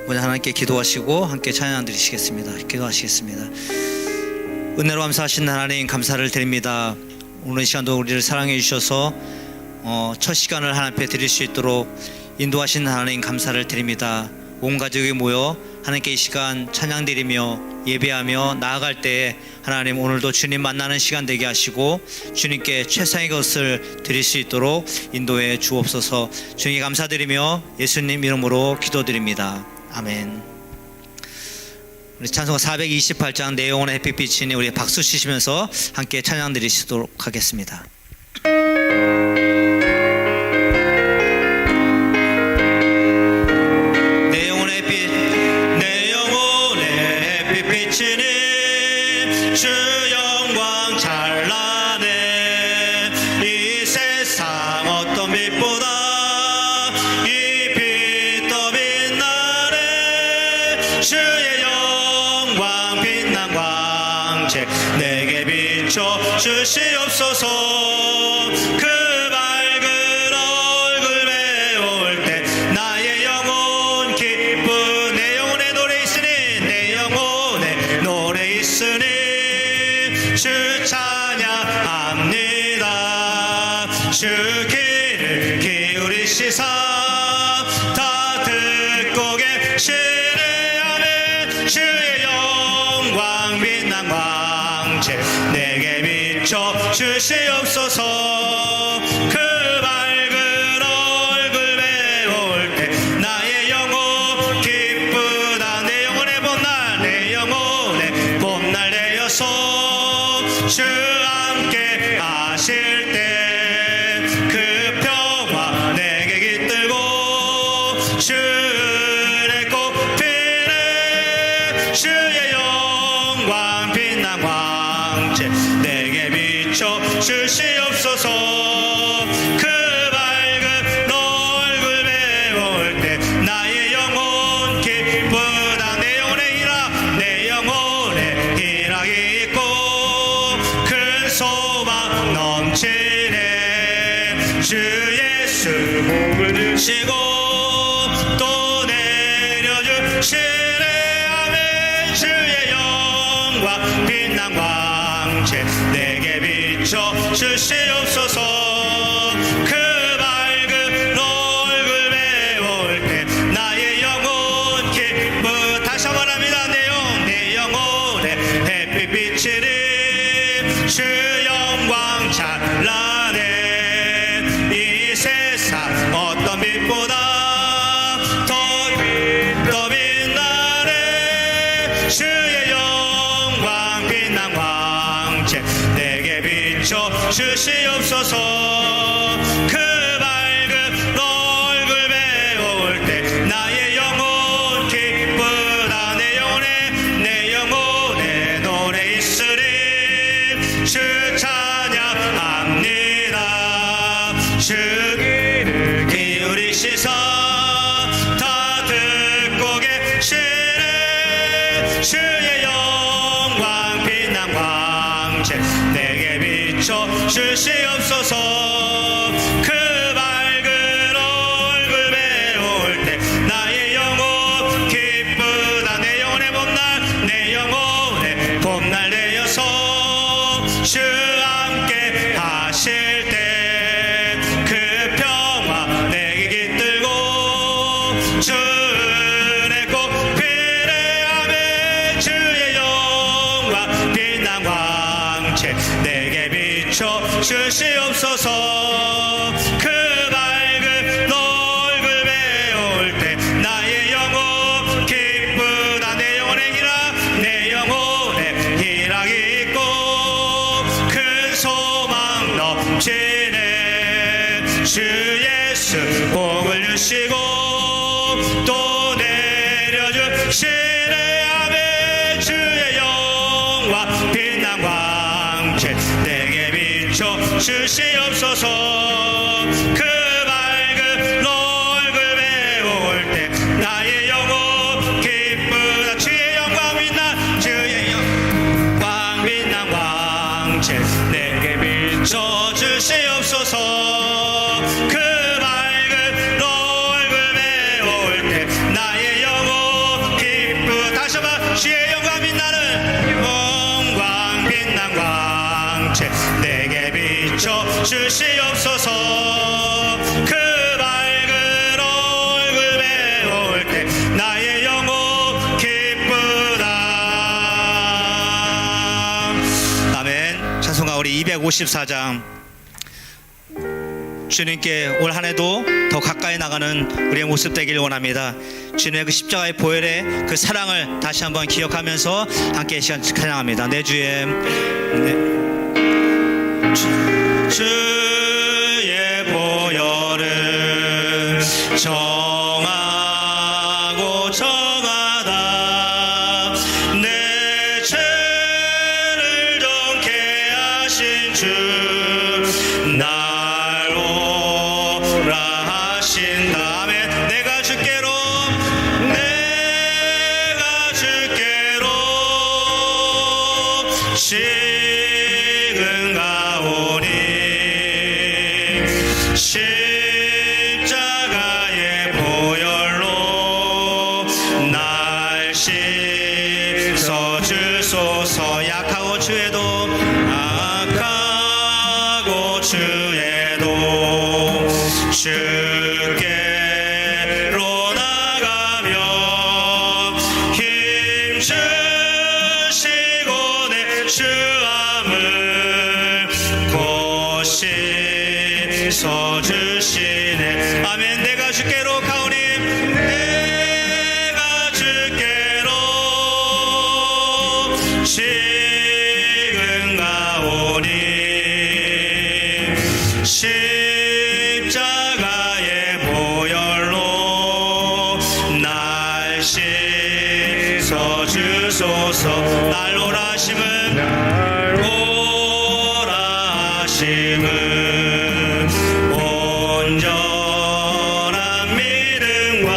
먼저 하나님께 기도하시고 함께 찬양 드리시겠습니다. 기도하시겠습니다. 은혜로 감사하신 하나님 감사를 드립니다. 오늘 이 시간도 우리를 사랑해 주셔서 첫 시간을 하나님 앞에 드릴 수 있도록 인도하신 하나님 감사를 드립니다. 온 가족이 모여 하나님께 이 시간 찬양 드리며 예배하며 나아갈 때 하나님 오늘도 주님 만나는 시간 되게 하시고 주님께 최상의 것을 드릴 수 있도록 인도해 주옵소서. 주님께 감사드리며 예수님 이름으로 기도드립니다. 아멘. 우리 찬송가 428장 내 영혼의 햇빛이니 우리 박수 치시면서 함께 찬양 드리시도록 하겠습니다. 주 영광 찬란해 이 세상 어떤 빛보다 이 빛 더 빛나네 주의 영광 빛난 광채 내게 비춰 주시옵소서 그 밝은 얼굴 배울 때 나의 영혼 기쁜 내 영혼의 노래 있으니 내 영혼의 노래 있으니 주 찬양합니다. 주 귀를 기울이시사 다 듣고 계시네 아멘. 주의 영광 빛난 광채 내게 비춰 주시옵소서 그 밝은 얼굴 배울 때 나의 영혼 기쁘다 내 영혼의 봄날 내 영혼의 봄날 되어서 주 함께 하실 때 그 평화 내게 깃들고 주의 꽃피네 주의 영광 빛난 광채 내게 비춰 주시옵소서 그 밝은 얼굴 배울 때 나의 영혼 기쁘다 내 영혼의 희락 내 영혼의 희락이 있고 소망 넘치네 주 예수 복을 주시고 또 내려주시네 아멘. 주의 영광 빛난 광채 내게 비춰 주시옵소서 그 밝은 얼굴 배울 때 나의 영혼 기쁘 다시 한번 합니다. 내 영혼의 햇빛 비치니 주 영광 찬란해 이 세상 어떤 빛보다 더 빛나네 주의 영광 빛난 광채 내게 비춰 주시옵소서 그 밝은 얼굴 배울 때 나의 영혼 기쁘다 내 영혼의 노래 있으리 주 찬양합니다. 주 귀를 기울이시사 다 듣고 계시네 주의 영광 빛난 광채 내게 비춰 주시옵소서 그 밝은 얼굴 배울 때 나의 영혼 기쁘다 내 영혼의 봄날 내 영혼의 봄날 되어서 주 함께 하실 때 그 평화 내게 깃들고 주의 꽃피네 아멘. 주의 영광 빛난 광채 내게 비춰 주시옵소서 그 밝은 얼굴 배울 때 나의 영혼 기쁘다 내 영혼의 희락 내 영혼의 희락이 있고 큰 소망 넘치네 주 예수 복을 주시고 또 내려주시네 아멘. 주의 영광 빛난 광채 내게 비춰 주시옵소서 그 밝은 얼굴 배울 때 나의 영혼 기쁘다 주의 영광 빛난 주의 영광 빛난 광채 내게 비춰 주시옵소서 그 밝은 얼굴 배울 때 나의 영혼 154장. 주님께 올 한 해도 더 가까이 나가는 우리의 모습 되길 원합니다. 주님의 그 십자가의 보혈의 그 사랑을 다시 한번 기억하면서 함께 이 시간 찬양합니다. 내 주의 주의 보혈은 정하고 정하다. 내 죄를 정케 하신 주 날 오라 하신 다음에 내가 주께로 지금 가오니 십자가의 보혈로 날 씻어 주소서. 약하고 주에도 주께로 나가며 힘주시고 내 주함을 곧 씻어주시네. 아멘. 내가 주께로 가오니 내가 주께로 지금 가오니 십자가의 보혈로 날 씻어 주소서. 날 오라 하심은 온전한 믿음과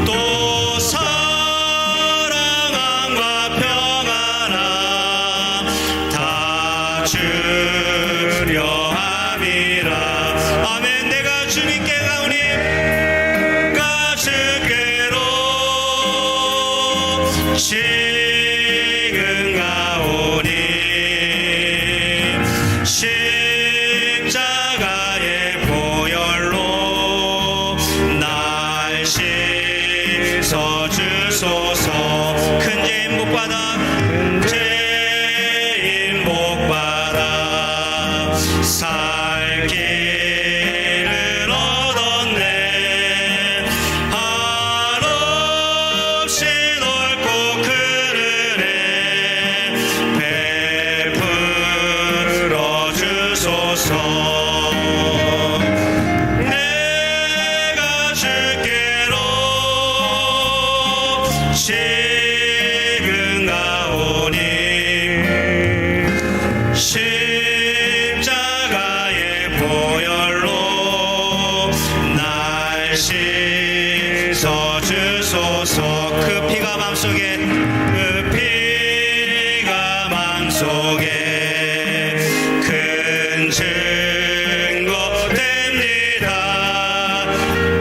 또 사랑함과 평안함 다 주려 함이라. 아멘. 내가 주님께 가오니 내가 주께로 지금 가오니 십자가의 보혈로 날 씻어 주소서. 큰 죄인 복받아 죄인 복받아 살 길을 얻었네. 한없이 넓고 큰 은혜 베풀어 주소서. 내가 주께로 지금 가오니 십자가의 보혈로 날 씻어 주소서. 그 피가 맘속에 큰 증거 됩니다.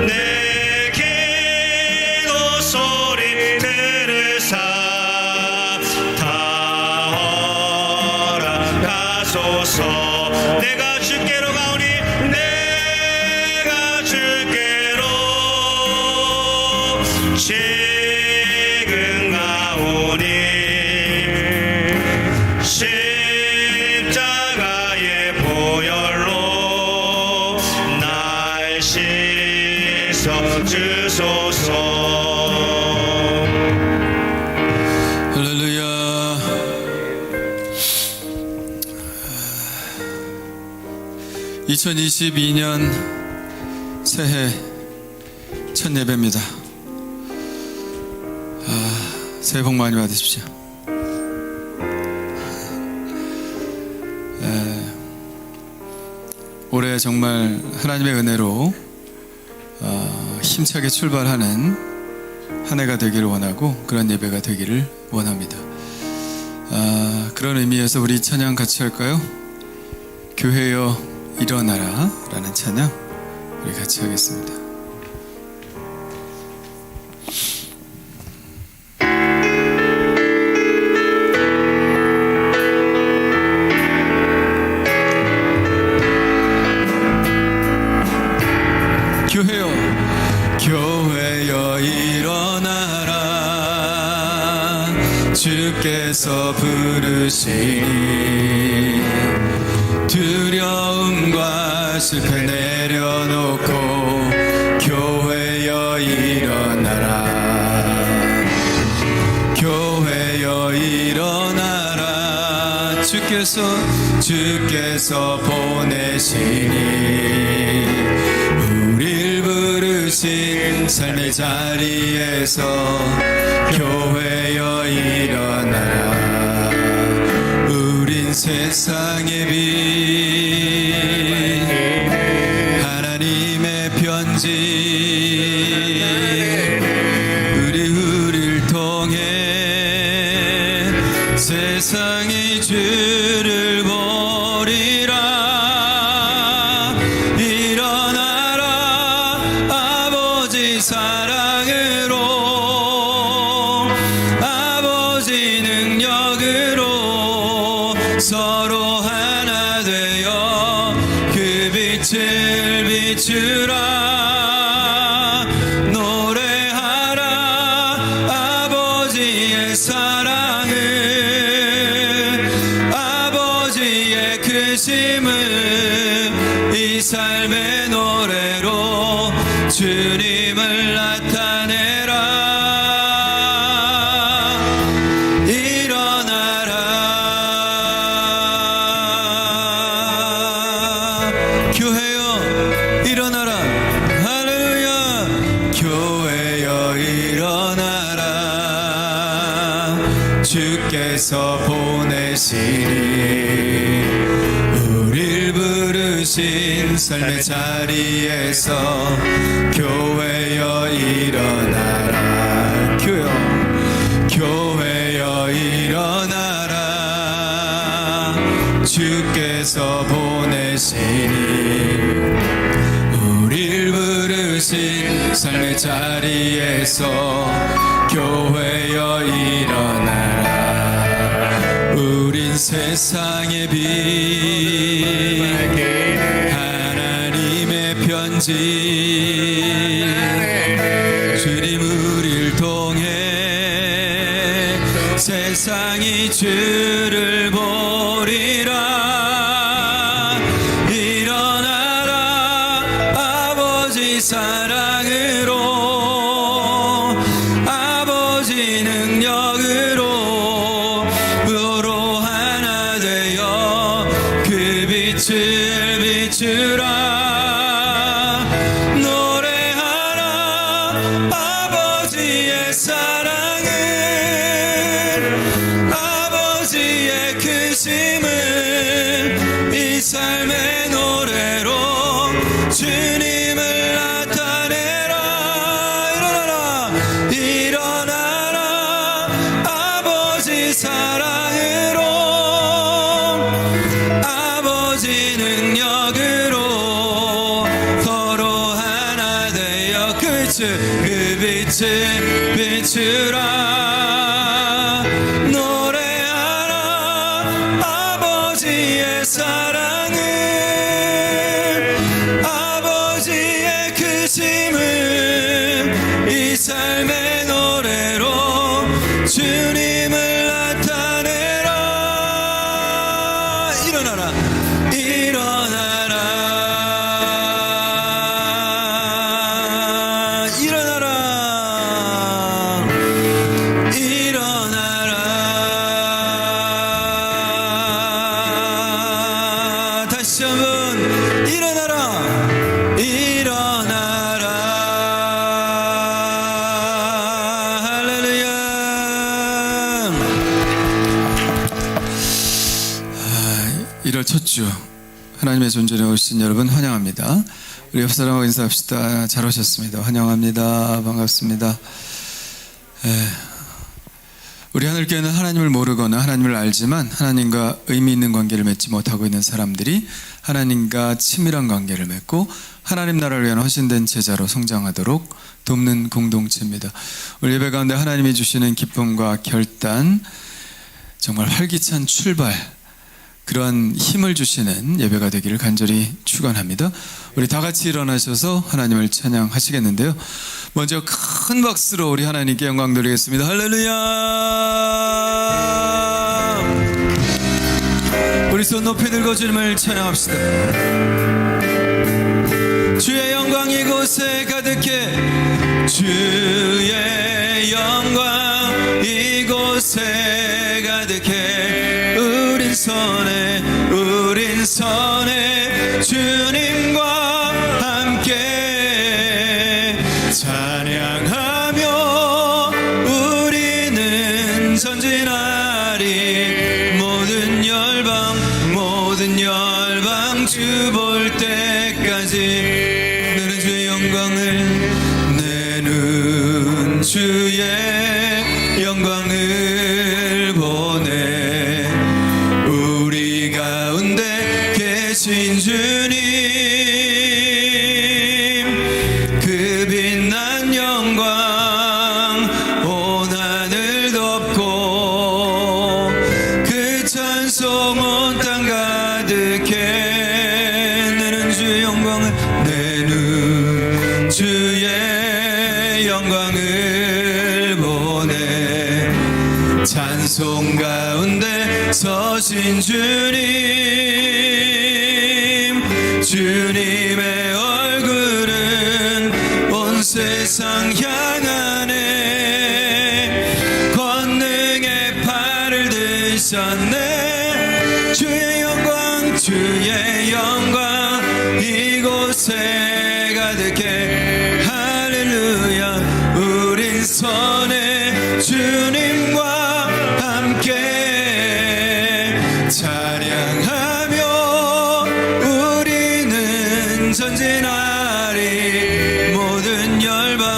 내 기도 소리 들으사 다 허락하소서. 내가 주께로 가오니 내가 주께로 지금 가오니 십자가의 보혈로 날 씻어 주소서. 할렐루야. 아, 2022년 새해 첫 예배입니다. 새해 복 많이 받으십시오. 올해 정말 하나님의 은혜로 힘차게 출발하는 한 해가 되기를 원하고 그런 예배가 되기를 원합니다. 그런 의미에서 우리 찬양 같이 할까요? 교회여 일어나라 라는 찬양 우리 같이 하겠습니다. 교회여 일어나라 주께서 부르시니 두려움과 실패 내려놓고 교회여 일어나라. 교회여 일어나라. 주께서 보내시니 우릴 부르신 삶의 자리에서 교회여 일어나라. 우린 세상의 빛, 하나님의 편지, 우리를 통해 세상의 주를 보리라. 일어나라. 아버지 사랑으로, 아버지 능력으로 서로 하나 되어 그 빛을 비추라. 노래하라. 아버지의 사랑을, 아버지의 크심을 이 삶의 노래로 주님을 나타내라. 교회여 일어나라. 할렐루야. 교회여 일어나라. 주께서 보내시니 우릴 부르신 삶의 자리에서 교회여 일어나라. 교회여 일어나라. 주께서 보내시니 우릴 부르신 삶의 자리에서 교회여 일어나라. 우린 세상의 빛, 하나님의 편지, 주님 우릴 통해 세상이 주를 보리라. 일어나라. 아버지 사랑으로, 아버지 능력으로 서로 하나 되어 그 빛을 비추라. 노래하라. 아버지의 사랑을, 아버지의 크심을 이 삶의 노래로 주님을 나타내라. 일어나라. 일어나라. 아버지 사랑으로, 아버지 능력으로 서로 하나 되어 그 빛을 비추라. 노래하라. 아버지의 사랑을, 아버지의 크심을 이 삶의 노래로 주님을 나타내라. 일어나라. 일어나라. 일어나라. 일어나라. 다시 한번 일어나라. 일어나라. 할렐루야. 이럴 첫 주 하나님의 존재에 오신 여러분 환영합니다. 우리 옆 사람하고 인사합시다. 잘 오셨습니다. 환영합니다. 반갑습니다. 우리 하늘교회는 하나님을 모르거나 하나님을 알지만 하나님과 의미 있는 관계를 맺지 못하고 있는 사람들이 하나님과 친밀한 관계를 맺고 하나님 나라를 위한 헌신된 제자로 성장하도록 돕는 공동체입니다. 우리 예배 가운데 하나님이 주시는 기쁨과 결단, 정말 활기찬 출발, 그러한 힘을 주시는 예배가 되기를 간절히 축원합니다. 우리 다 같이 일어나셔서 하나님을 찬양하시겠는데요. 먼저 큰 박수로 우리 하나님께 영광 드리겠습니다. 할렐루야. 우리 우리 손 높이 들고 주님을 찬양합시다. 주의 영광 이곳에 가득해, 주의 영광 이곳에 가득해. 우린 선해 주님과 함께 찬양하며 우리는 전진하리. 모든 열방 주 볼 때까지 너는 주의 영광을, 내는 주의 영광을 보내. 우리 가운데 계신 주님, 그 빛난 영광 온 하늘 덮고, 그 찬송 온 땅 가득해. 내는 주의 영광을, 내는 주의 영광을 보내. 찬송 가운데 서신 주님의 얼굴은 온 세상 향하네. 권능의 팔을 드셨네. 주의 영광 이곳에 가득해. 할렐루야. 우린 선해 주님과 함께 찬양하며 우리는 전진하리. 모든 열방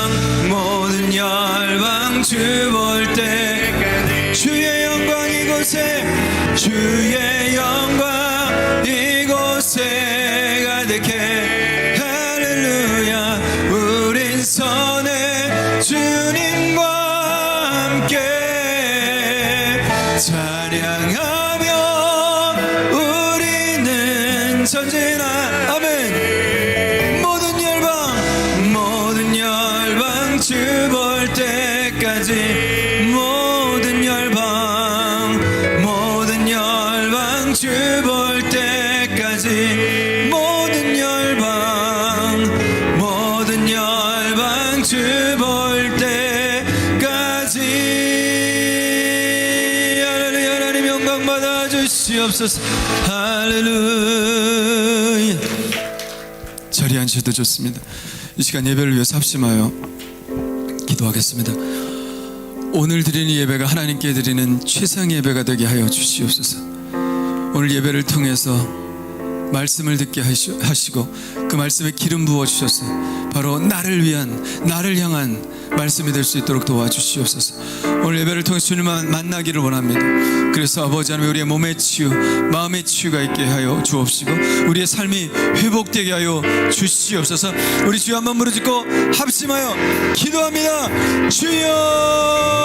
주 볼 때. 주의 영광 이곳에, 주의 영광 이곳에 가득해. 할렐루야. 우린 선해 주님과 함께 찬양하며 우리는 전진하. 아멘. 모든 열방 주 볼 때까지. 모든 열방 주 볼 때까지. 모든 열방 주 볼 때까지. 할렐루야. 하나님 영광 받아 주시옵소서. 할렐루야. 자리에 앉으셔도 좋습니다. 이 시간 예배를 위해서 합심하여 기도하겠습니다. 오늘 드리는 예배가 하나님께 드리는 최상의 예배가 되게 하여 주시옵소서. 오늘 예배를 통해서 말씀을 듣게 하시고 그 말씀에 기름 부어주셔서 바로 나를 향한 말씀이 될 수 있도록 도와주시옵소서. 오늘 예배를 통해서 주님만 만나기를 원합니다. 그래서 아버지 하나님, 우리의 몸의 치유, 마음의 치유가 있게 하여 주옵시고 우리의 삶이 회복되게 하여 주시옵소서. 우리 주여 한번 부르짖고 합심하여 기도합니다. 주여.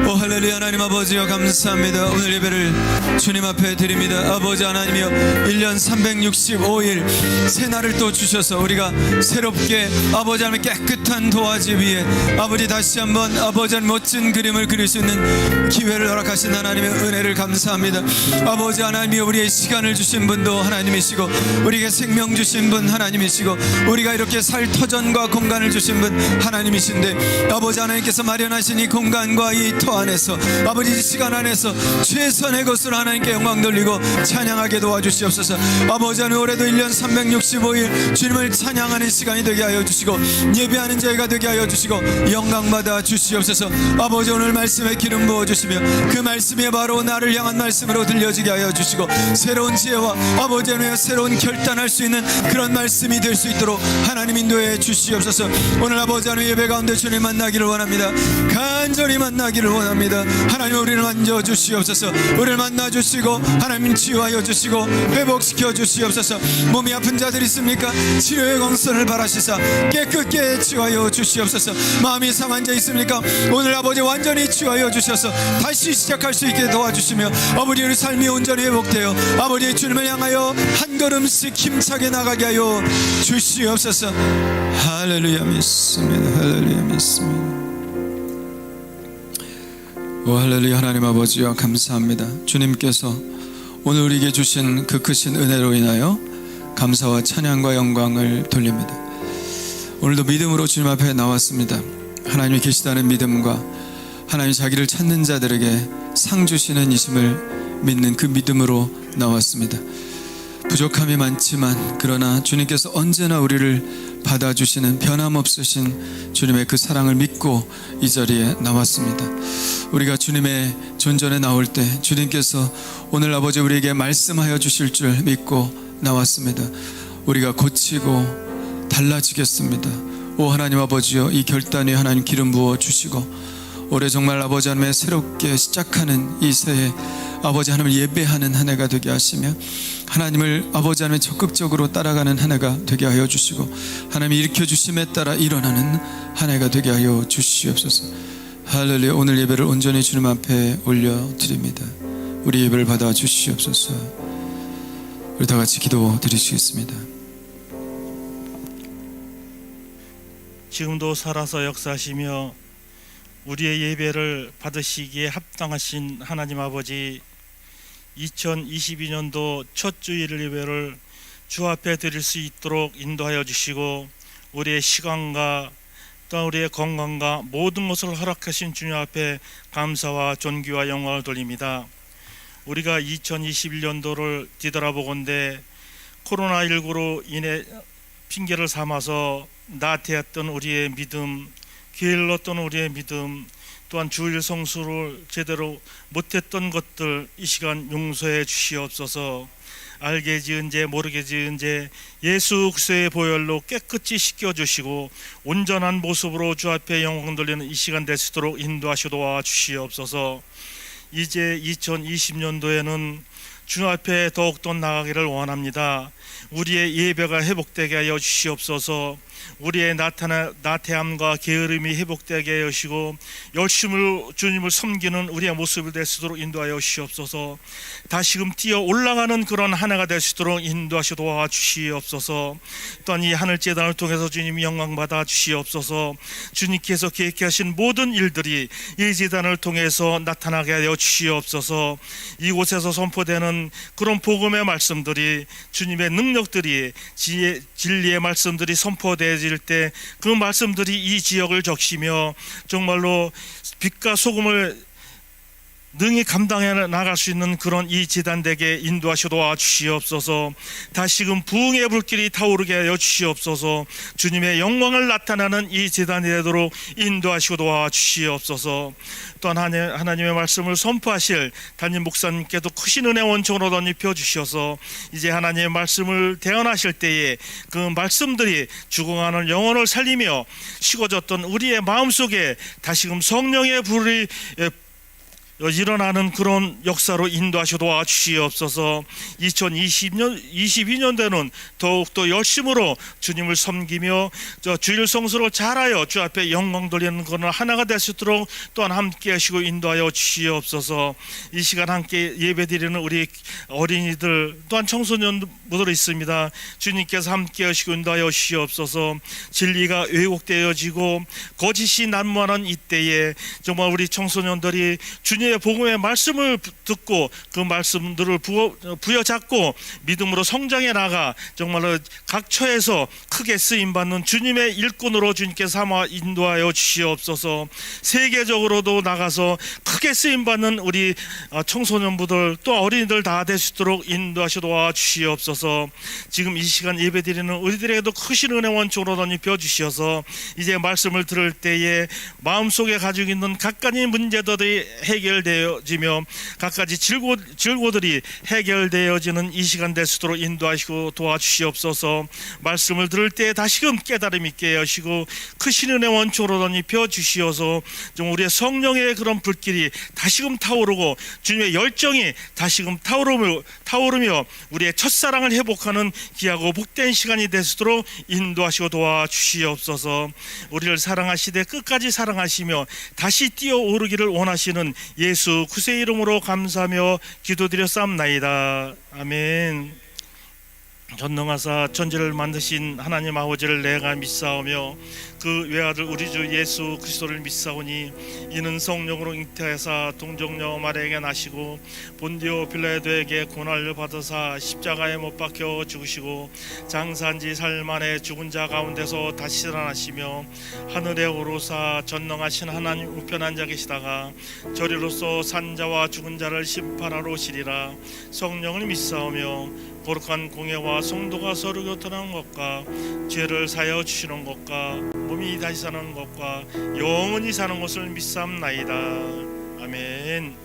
오 할렐루야. 하나님 아버지여 감사합니다. 오늘 예배를 주님 앞에 드립니다. 아버지 하나님이여, 1년 365일 새날을 또 주셔서 우리가 새롭게 아버지 하나님 깨끗한 도화지 위에 아버지 다시 한번 아버지 하나님 멋진 그림을 그릴 수 있는 기회를 허락하신 하나님의 은혜를 감사합니다. 아버지 하나님이여, 우리의 시간을 주신 분도 하나님이시고 우리에게 생명 주신 분 하나님이시고 우리가 이렇게 살 터전과 공간을 주신 분 하나님이신데, 아버지 하나님께서 마련하신 이 공간과 이 터 안에서 아버지 이 시간 안에서 최선의 것으로 하나님께 영광 돌리고 찬양하게 도와주시옵소서. 아버지 하나님, 올해도 1년 365일 주님을 찬양하는 시간이 되게 하여 주시고 예배하는 저희가 되게 하여 주시고 영광 받아 주시옵소서. 아버지 오늘 말씀에 기름 부어주시며 그 말씀이 바로 나를 향한 말씀으로 들려지게 하여 주시고 새로운 지혜와 아버지 하나님 새로운 결단할 수 있는 그런 말씀이 될 수 있도록 하나님 인도해 주시옵소서. 오늘 아버지 하나님 예배 가운데 주님 만나기를 원합니다. 간절히 만나기를 원합니다. 하나님 우리를 만져 주시옵소서. 우리를 만나 주시고 하나님 치유하여 주시고 회복시켜 주시옵소서. 몸이 아픈 자들 있습니까? 치료의 공선을 바라시사 깨끗게 치유하여 주시옵소서. 마음이 상한 자 있습니까? 오늘 아버지 완전히 치유하여 주셔서 다시 시작할 수 있게 도와주시며 아버지 우리 삶이 온전히 회복되어 아버지 주님을 향하여 한 걸음씩 힘차게 나가게 하여 주시옵소서. 할렐루야 믿습니다. 할렐루야 믿습니다. 오 할렐루야. 하나님 아버지여 감사합니다. 주님께서 오늘 우리에게 주신 그 크신 은혜로 인하여 감사와 찬양과 영광을 돌립니다. 오늘도 믿음으로 주님 앞에 나왔습니다. 하나님이 계시다는 믿음과 하나님 자기를 찾는 자들에게 상 주시는 이심을 믿는 그 믿음으로 나왔습니다. 부족함이 많지만 그러나 주님께서 언제나 우리를 받아주시는 변함없으신 주님의 그 사랑을 믿고 이 자리에 나왔습니다. 우리가 주님의 존전에 나올 때 주님께서 오늘 아버지 우리에게 말씀하여 주실 줄 믿고 나왔습니다. 우리가 고치고 달라지겠습니다. 오 하나님 아버지여, 이 결단에 하나님 기름 부어 주시고 올해 정말 아버지 하나님의 새롭게 시작하는 이 새해 아버지 하나님을 예배하는 한 해가 되게 하시며 하나님을 아버지 하나님 적극적으로 따라가는 한 해가 되게 하여 주시고 하나님이 일으켜 주심에 따라 일어나는 한 해가 되게 하여 주시옵소서. 할렐루야. 오늘 예배를 온전히 주님 앞에 올려드립니다. 우리 예배를 받아 주시옵소서. 우리 다 같이 기도 드리시겠습니다. 지금도 살아서 역사하시며 우리의 예배를 받으시기에 합당하신 하나님 아버지, 2022년도 첫 주일 예배를 주 앞에 드릴 수 있도록 인도하여 주시고 우리의 시간과 또 우리의 건강과 모든 것을 허락하신 주님 앞에 감사와 존귀와 영광을 돌립니다. 우리가 2021년도를 뒤돌아보건대 코로나19로 인해 핑계를 삼아서 나태했던 우리의 믿음, 게을렀던 우리의 믿음, 또한 주일 성수를 제대로 못했던 것들 이 시간 용서해 주시옵소서. 알게 지은 죄 모르게 지은 죄 예수 그리스도의 보혈로 깨끗이 씻겨주시고 온전한 모습으로 주 앞에 영광 돌리는 이 시간 될 수 있도록 인도하시고 도와주시옵소서. 이제 2020년도에는 주 앞에 더욱더 나가기를 원합니다. 우리의 예배가 회복되게 하여 주시옵소서. 우리의 나태함과 게으름이 회복되게 하여 주시고 열심을 주님을 섬기는 우리의 모습이 될 수 있도록 인도하여 주시옵소서. 다시금 뛰어 올라가는 그런 하나가 될 수 있도록 인도하시고 도와주시옵소서. 또한 이 하늘재단을 통해서 주님이 영광 받아 주시옵소서. 주님께서 계획하신 모든 일들이 이 재단을 통해서 나타나게 하여 주시옵소서. 이곳에서 선포되는 그런 복음의 말씀들이 주님의 능력들이 진리의 말씀들이 선포되어질 때 그 말씀들이 이 지역을 적시며 정말로 빛과 소금을 능히 감당해 나갈 수 있는 그런 이 지단되게 인도하시고 도와주시옵소서. 다시금 부흥의 불길이 타오르게 하여 주시옵소서. 주님의 영광을 나타나는 이 지단이 되도록 인도하시고 도와주시옵소서. 또한 하나님의 말씀을 선포하실 담임 목사님께도 크신 은혜 원총으로 덧입혀 주셔서 이제 하나님의 말씀을 대언하실 때에 그 말씀들이 죽어가는 영혼을 살리며 식어졌던 우리의 마음속에 다시금 성령의 불이 일어나는 그런 역사로 인도하시고 도와주시옵소서. 2022년도에는 더욱더 열심으로 주님을 섬기며 주일 성수를 잘하여 주 앞에 영광 돌리는 그런 하나가 될 수 있도록 또한 함께 하시고 인도하여 주시옵소서. 이 시간 함께 예배드리는 우리 어린이들 또한 청소년분들 있습니다. 주님께서 함께 하시고 인도하여 주시옵소서. 진리가 왜곡되어지고 거짓이 난무하는 이때에 정말 우리 청소년들이 주님의 복음의 말씀을 듣고 그 말씀들을 부여잡고 믿음으로 성장해 나가 정말로 각 처에서 크게 쓰임받는 주님의 일꾼으로 주님께서 삼아 인도하여 주시옵소서. 세계적으로도 나가서 크게 쓰임받는 우리 청소년부들 또 어린이들 다 될 수 있도록 인도하시고 도와주시옵소서. 지금 이 시간 예배드리는 우리들에게도 크신 은혜 원총으로 덧입혀 주셔서 이제 말씀을 들을 때에 마음속에 가지고 있는 각가지 문제들이 해결되어지며 각가지 질고들이 해결되어지는 이 시간 될 수 있도록 인도하시고 도와주시옵소서. 말씀을 들을 때 다시금 깨달음 있게 하시고 크신 은혜 원총으로 덧입혀 주시어서 좀 우리의 성령의 그런 불길이 다시금 타오르고 주님의 열정이 다시금 타오르며 우리의 첫사랑을 회복하는 귀하고 복된 시간이 될 수 있도록 인도하시고 도와주시옵소서. 우리를 사랑하시되 끝까지 사랑하시며 다시 뛰어오르기를 원하시는 예수 그리스도의 이름으로 감사하며 기도드렸사옵나이다. 아멘. 전능하사 천지를 만드신 하나님 아버지를 내가 믿사오며 그 외아들 우리 주 예수 그리스도를 믿사오니 이는 성령으로 잉태하사 동정녀 마리아에게 나시고 본디오 빌라도에게 고난을 받으사 십자가에 못 박혀 죽으시고 장사한지 사흘 만에 죽은 자 가운데서 다시 살아나시며 하늘에 오르사 전능하신 하나님 우편한 자 계시다가 저리로서 산자와 죽은 자를 심판하러 오시리라. 성령을 믿사오며 거룩한 공예와 성도가 서로 교통하는 것과 죄를 사하여 주시는 것과 몸이 다시 사는 것과 영원히 사는 것을 믿사옵나이다. 아멘.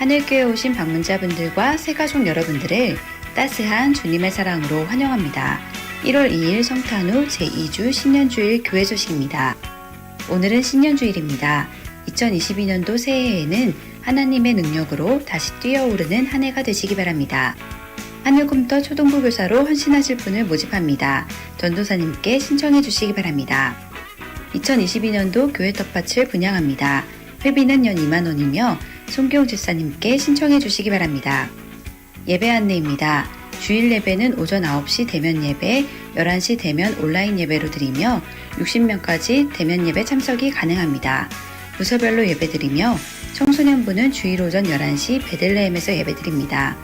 하늘교회 오신 방문자분들과 새가족 여러분들을 따스한 주님의 사랑으로 환영합니다. 1월 2일 성탄 후 제2주 신년주일 교회 소식입니다. 오늘은 신년주일입니다. 2022년도 새해에는 하나님의 능력으로 다시 뛰어오르는 한 해가 되시기 바랍니다. 하늘컴퓨터 초등부 교사로 헌신하실 분을 모집합니다. 전도사님께 신청해 주시기 바랍니다. 2022년도 교회 텃밭을 분양합니다. 회비는 연 2만원이며 송기용 집사님께 신청해 주시기 바랍니다. 예배 안내입니다. 주일 예배는 오전 9시 대면 예배, 11시 대면 온라인 예배로 드리며 60명까지 대면 예배 참석이 가능합니다. 부서별로 예배 드리며 청소년부는 주일 오전 11시 베들레헴에서 예배 드립니다.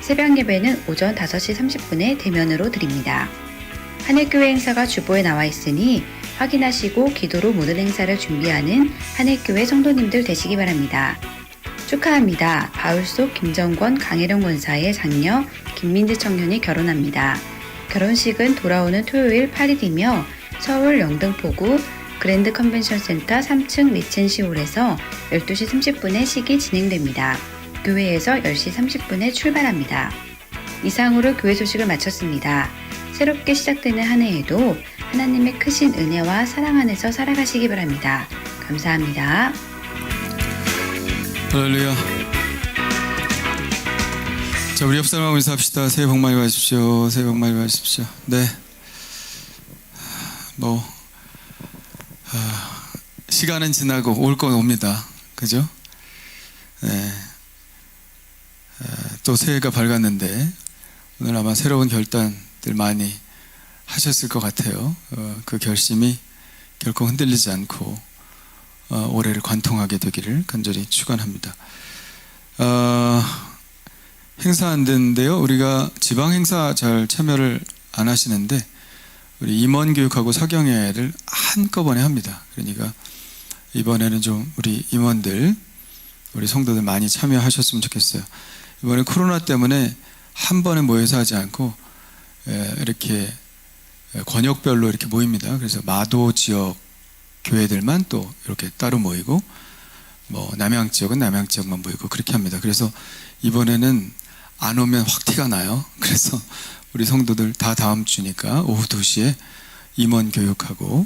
새벽 예배는 오전 5시 30분에 대면으로 드립니다. 하늘교회 행사가 주보에 나와 있으니 확인하시고 기도로 모든 행사를 준비하는 하늘교회 성도님들 되시기 바랍니다. 축하합니다. 바울속 김정권 강혜령 권사의 장녀 김민지 청년이 결혼합니다. 결혼식은 돌아오는 토요일 8일이며 서울 영등포구 그랜드 컨벤션 센터 3층 리첸시홀에서 12시 30분에 식이 진행됩니다. 교회에서 10시 30분에 출발합니다. 이상으로 교회 소식을 마쳤습니다. 새롭게 시작되는 한 해에도 하나님의 크신 은혜와 사랑 안에서 살아가시기 바랍니다. 감사합니다. 할렐루야. 자, 우리 옆 사람하고 인사합시다. 새해 복 많이 받으십시오. 새해 복 많이 받으십시오. 네. 시간은 지나고 올 건 옵니다. 그죠? 네. 또 새해가 밝았는데 오늘 아마 새로운 결단들 많이 하셨을 것 같아요. 그 결심이 결코 흔들리지 않고 올해를 관통하게 되기를 간절히 축원합니다. 행사 안 되는데요. 우리가 지방 행사 잘 참여를 안 하시는데 우리 임원교육하고 사경회를 한꺼번에 합니다. 그러니까 이번에는 좀 우리 임원들, 우리 성도들 많이 참여하셨으면 좋겠어요. 이번에 코로나 때문에 한 번에 모여서 하지 않고 이렇게 권역별로 이렇게 모입니다. 그래서 마도 지역 교회들만 또 이렇게 따로 모이고 뭐 남양 지역은 남양 지역만 모이고 그렇게 합니다. 그래서 이번에는 안 오면 확 티가 나요. 그래서 우리 성도들 다 다음 주니까 오후 2시에 임원 교육하고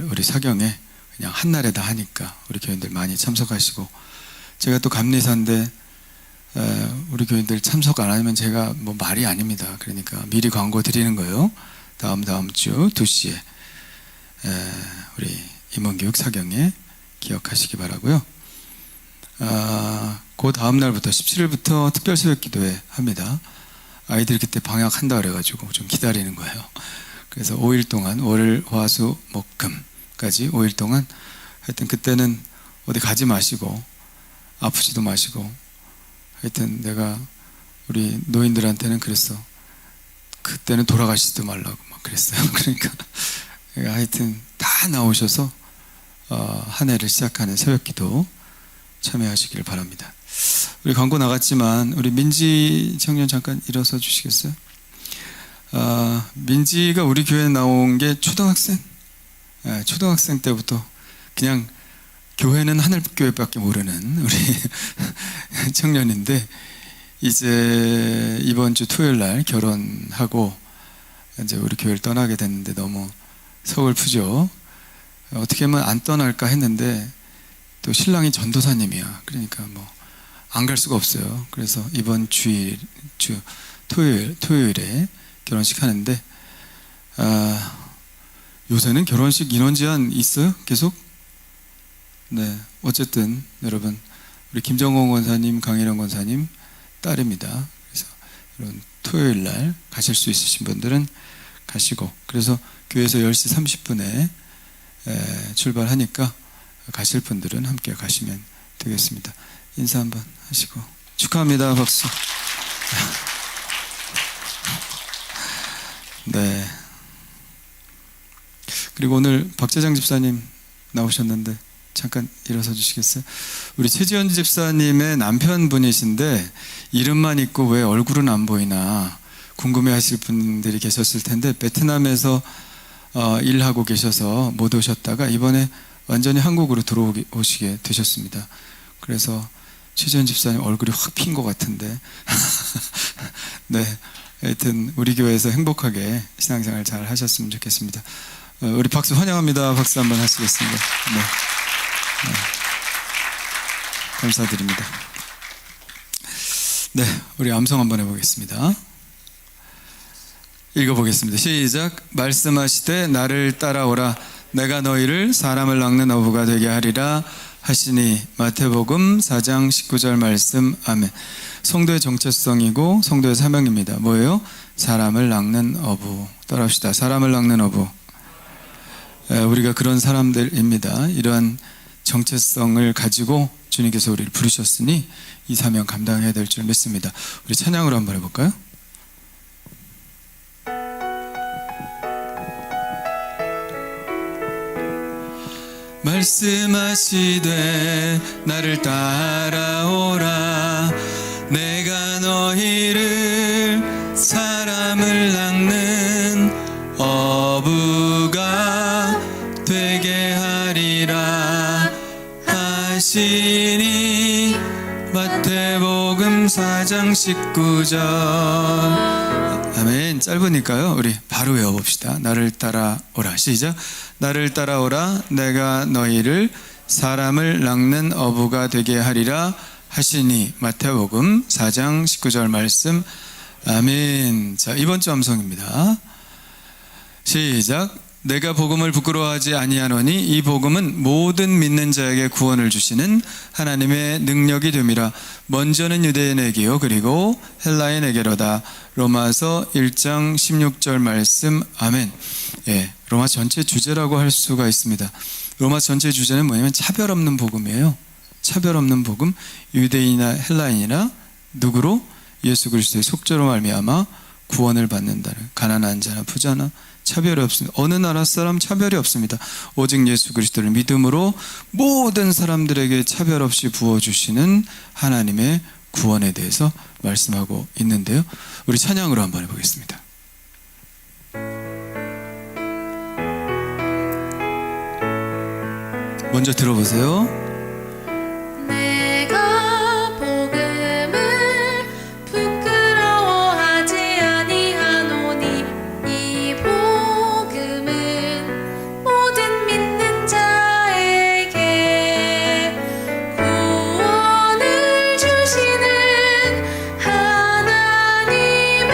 우리 사경에 그냥 한날에 다 하니까 우리 교인들 많이 참석하시고, 제가 또 감리사인데 우리 교인들 참석 안 하면 제가 뭐 말이 아닙니다. 그러니까 미리 광고 드리는 거예요. 다음 주 2시에 우리 임원교육 사경에 기억하시기 바라고요. 그 다음 날부터 17일부터 특별 새벽 기도회 합니다. 아이들이 그때 방학한다 그래가지고 좀 기다리는 거예요. 그래서 5일 동안 월, 화, 수, 목, 금까지 5일 동안 하여튼 그때는 어디 가지 마시고 아프지도 마시고, 하여튼 내가 우리 노인들한테는 그랬어. 그때는 돌아가시지도 말라고 막 그랬어요. 그러니까 하여튼 다 나오셔서 한 해를 시작하는 새벽기도 참여하시길 바랍니다. 우리 광고 나갔지만 우리 민지 청년 잠깐 일어서 주시겠어요? 민지가 우리 교회에 나온 게 초등학생 때부터 그냥 교회는 하늘교회밖에 모르는 우리 청년인데 이제 이번 주 토요일 날 결혼하고 이제 우리 교회를 떠나게 됐는데 너무 서글프죠. 어떻게 하면 안 떠날까 했는데 또 신랑이 전도사님이야. 그러니까 뭐 안 갈 수가 없어요. 그래서 이번 토요일에 결혼식 하는데 요새는 결혼식 인원 제한 있어요? 계속? 네, 어쨌든 여러분 우리 김정원 권사님, 강일영 권사님 딸입니다. 그래서 여러분 토요일 날 가실 수 있으신 분들은 가시고, 그래서 교회에서 10시 30분에 출발하니까 가실 분들은 함께 가시면 되겠습니다. 인사 한번 하시고 축하합니다. 박수. 네. 그리고 오늘 박재장 집사님 나오셨는데 잠깐 일어서 주시겠어요? 우리 최지연 집사님의 남편분이신데 이름만 있고 왜 얼굴은 안 보이나 궁금해하실 분들이 계셨을 텐데 베트남에서 일하고 계셔서 못 오셨다가 이번에 완전히 한국으로 들어오시게 되셨습니다. 그래서 최지연 집사님 얼굴이 확 핀 것 같은데 네, 하여튼 우리 교회에서 행복하게 신앙생활 잘 하셨으면 좋겠습니다. 우리 박수 환영합니다. 박수 한번 하시겠습니다. 네. 네. 감사드립니다. 네, 우리 암송 한번 해보겠습니다. 읽어보겠습니다. 시작. 말씀하시되 나를 따라오라 내가 너희를 사람을 낚는 어부가 되게 하리라 하시니. 마태복음 4장 19절 말씀. 아멘. 성도의 정체성이고 성도의 사명입니다. 뭐예요? 사람을 낚는 어부. 따라합시다. 사람을 낚는 어부. 우리가 그런 사람들입니다. 이러한 정체성을 가지고 주님께서 우리를 부르셨으니 이 사명 감당해야 될 줄 믿습니다. 우리 찬양으로 한번 해볼까요? 말씀하시되 나를 따라오라 내가 너희를 사람을 낚는 어부가 되게 하리라 하시니. 마태복음 4장 19절. 아멘. 짧으니까요 우리 바로 외워봅시다. 나를 따라오라. 시작. 나를 따라오라 내가 너희를 사람을 낚는 어부가 되게 하리라 하시니. 마태복음 4장 19절 말씀. 아멘. 자, 이번 주 암송입니다. 시작. 내가 복음을 부끄러워하지 아니하노니 이 복음은 모든 믿는 자에게 구원을 주시는 하나님의 능력이 됨이라. 먼저는 유대인에게요 그리고 헬라인에게로다. 로마서 1장 16절 말씀. 아멘. 예, 로마 전체 주제라고 할 수가 있습니다. 로마 전체 주제는 뭐냐면 차별 없는 복음이에요. 차별 없는 복음. 유대인이나 헬라인이나 누구로? 예수 그리스도의 속죄로 말미암아 구원을 받는다는. 가난한 자나 부자나 차별이 없습니다. 어느 나라 사람 차별이 없습니다. 오직 예수 그리스도를 믿음으로 모든 사람들에게 차별 없이 부어주시는 하나님의 구원에 대해서 말씀하고 있는데요. 우리 찬양으로 한번 해보겠습니다. 먼저 들어보세요. 내가 복음을 부끄러워하지 아니하노니 이 복음은 모든 믿는 자에게 구원을 주시는 하나님의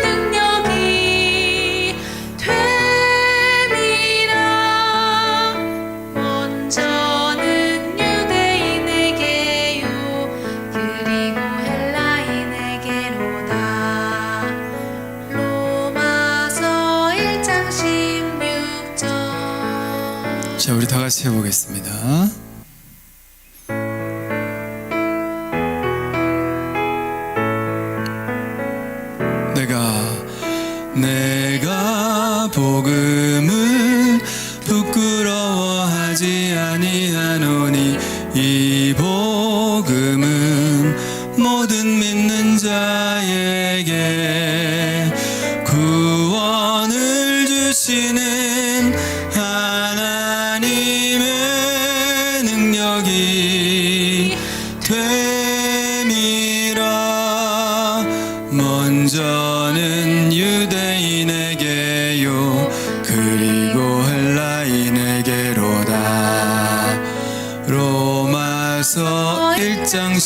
능력이 됨이라. 먼저는 유대인에게요 그리고 헬라인에게로다. 로마서 1장 16절. 자, 우리 다 같이 해보겠습니다. 내가 복음을 부끄러워하지 아니하노니 이 복음은 모든 믿는 자에게 구원을 주시는 하나님의 먼저는 유대인에게요 그리고 헬라인에게로다. 로마서 1장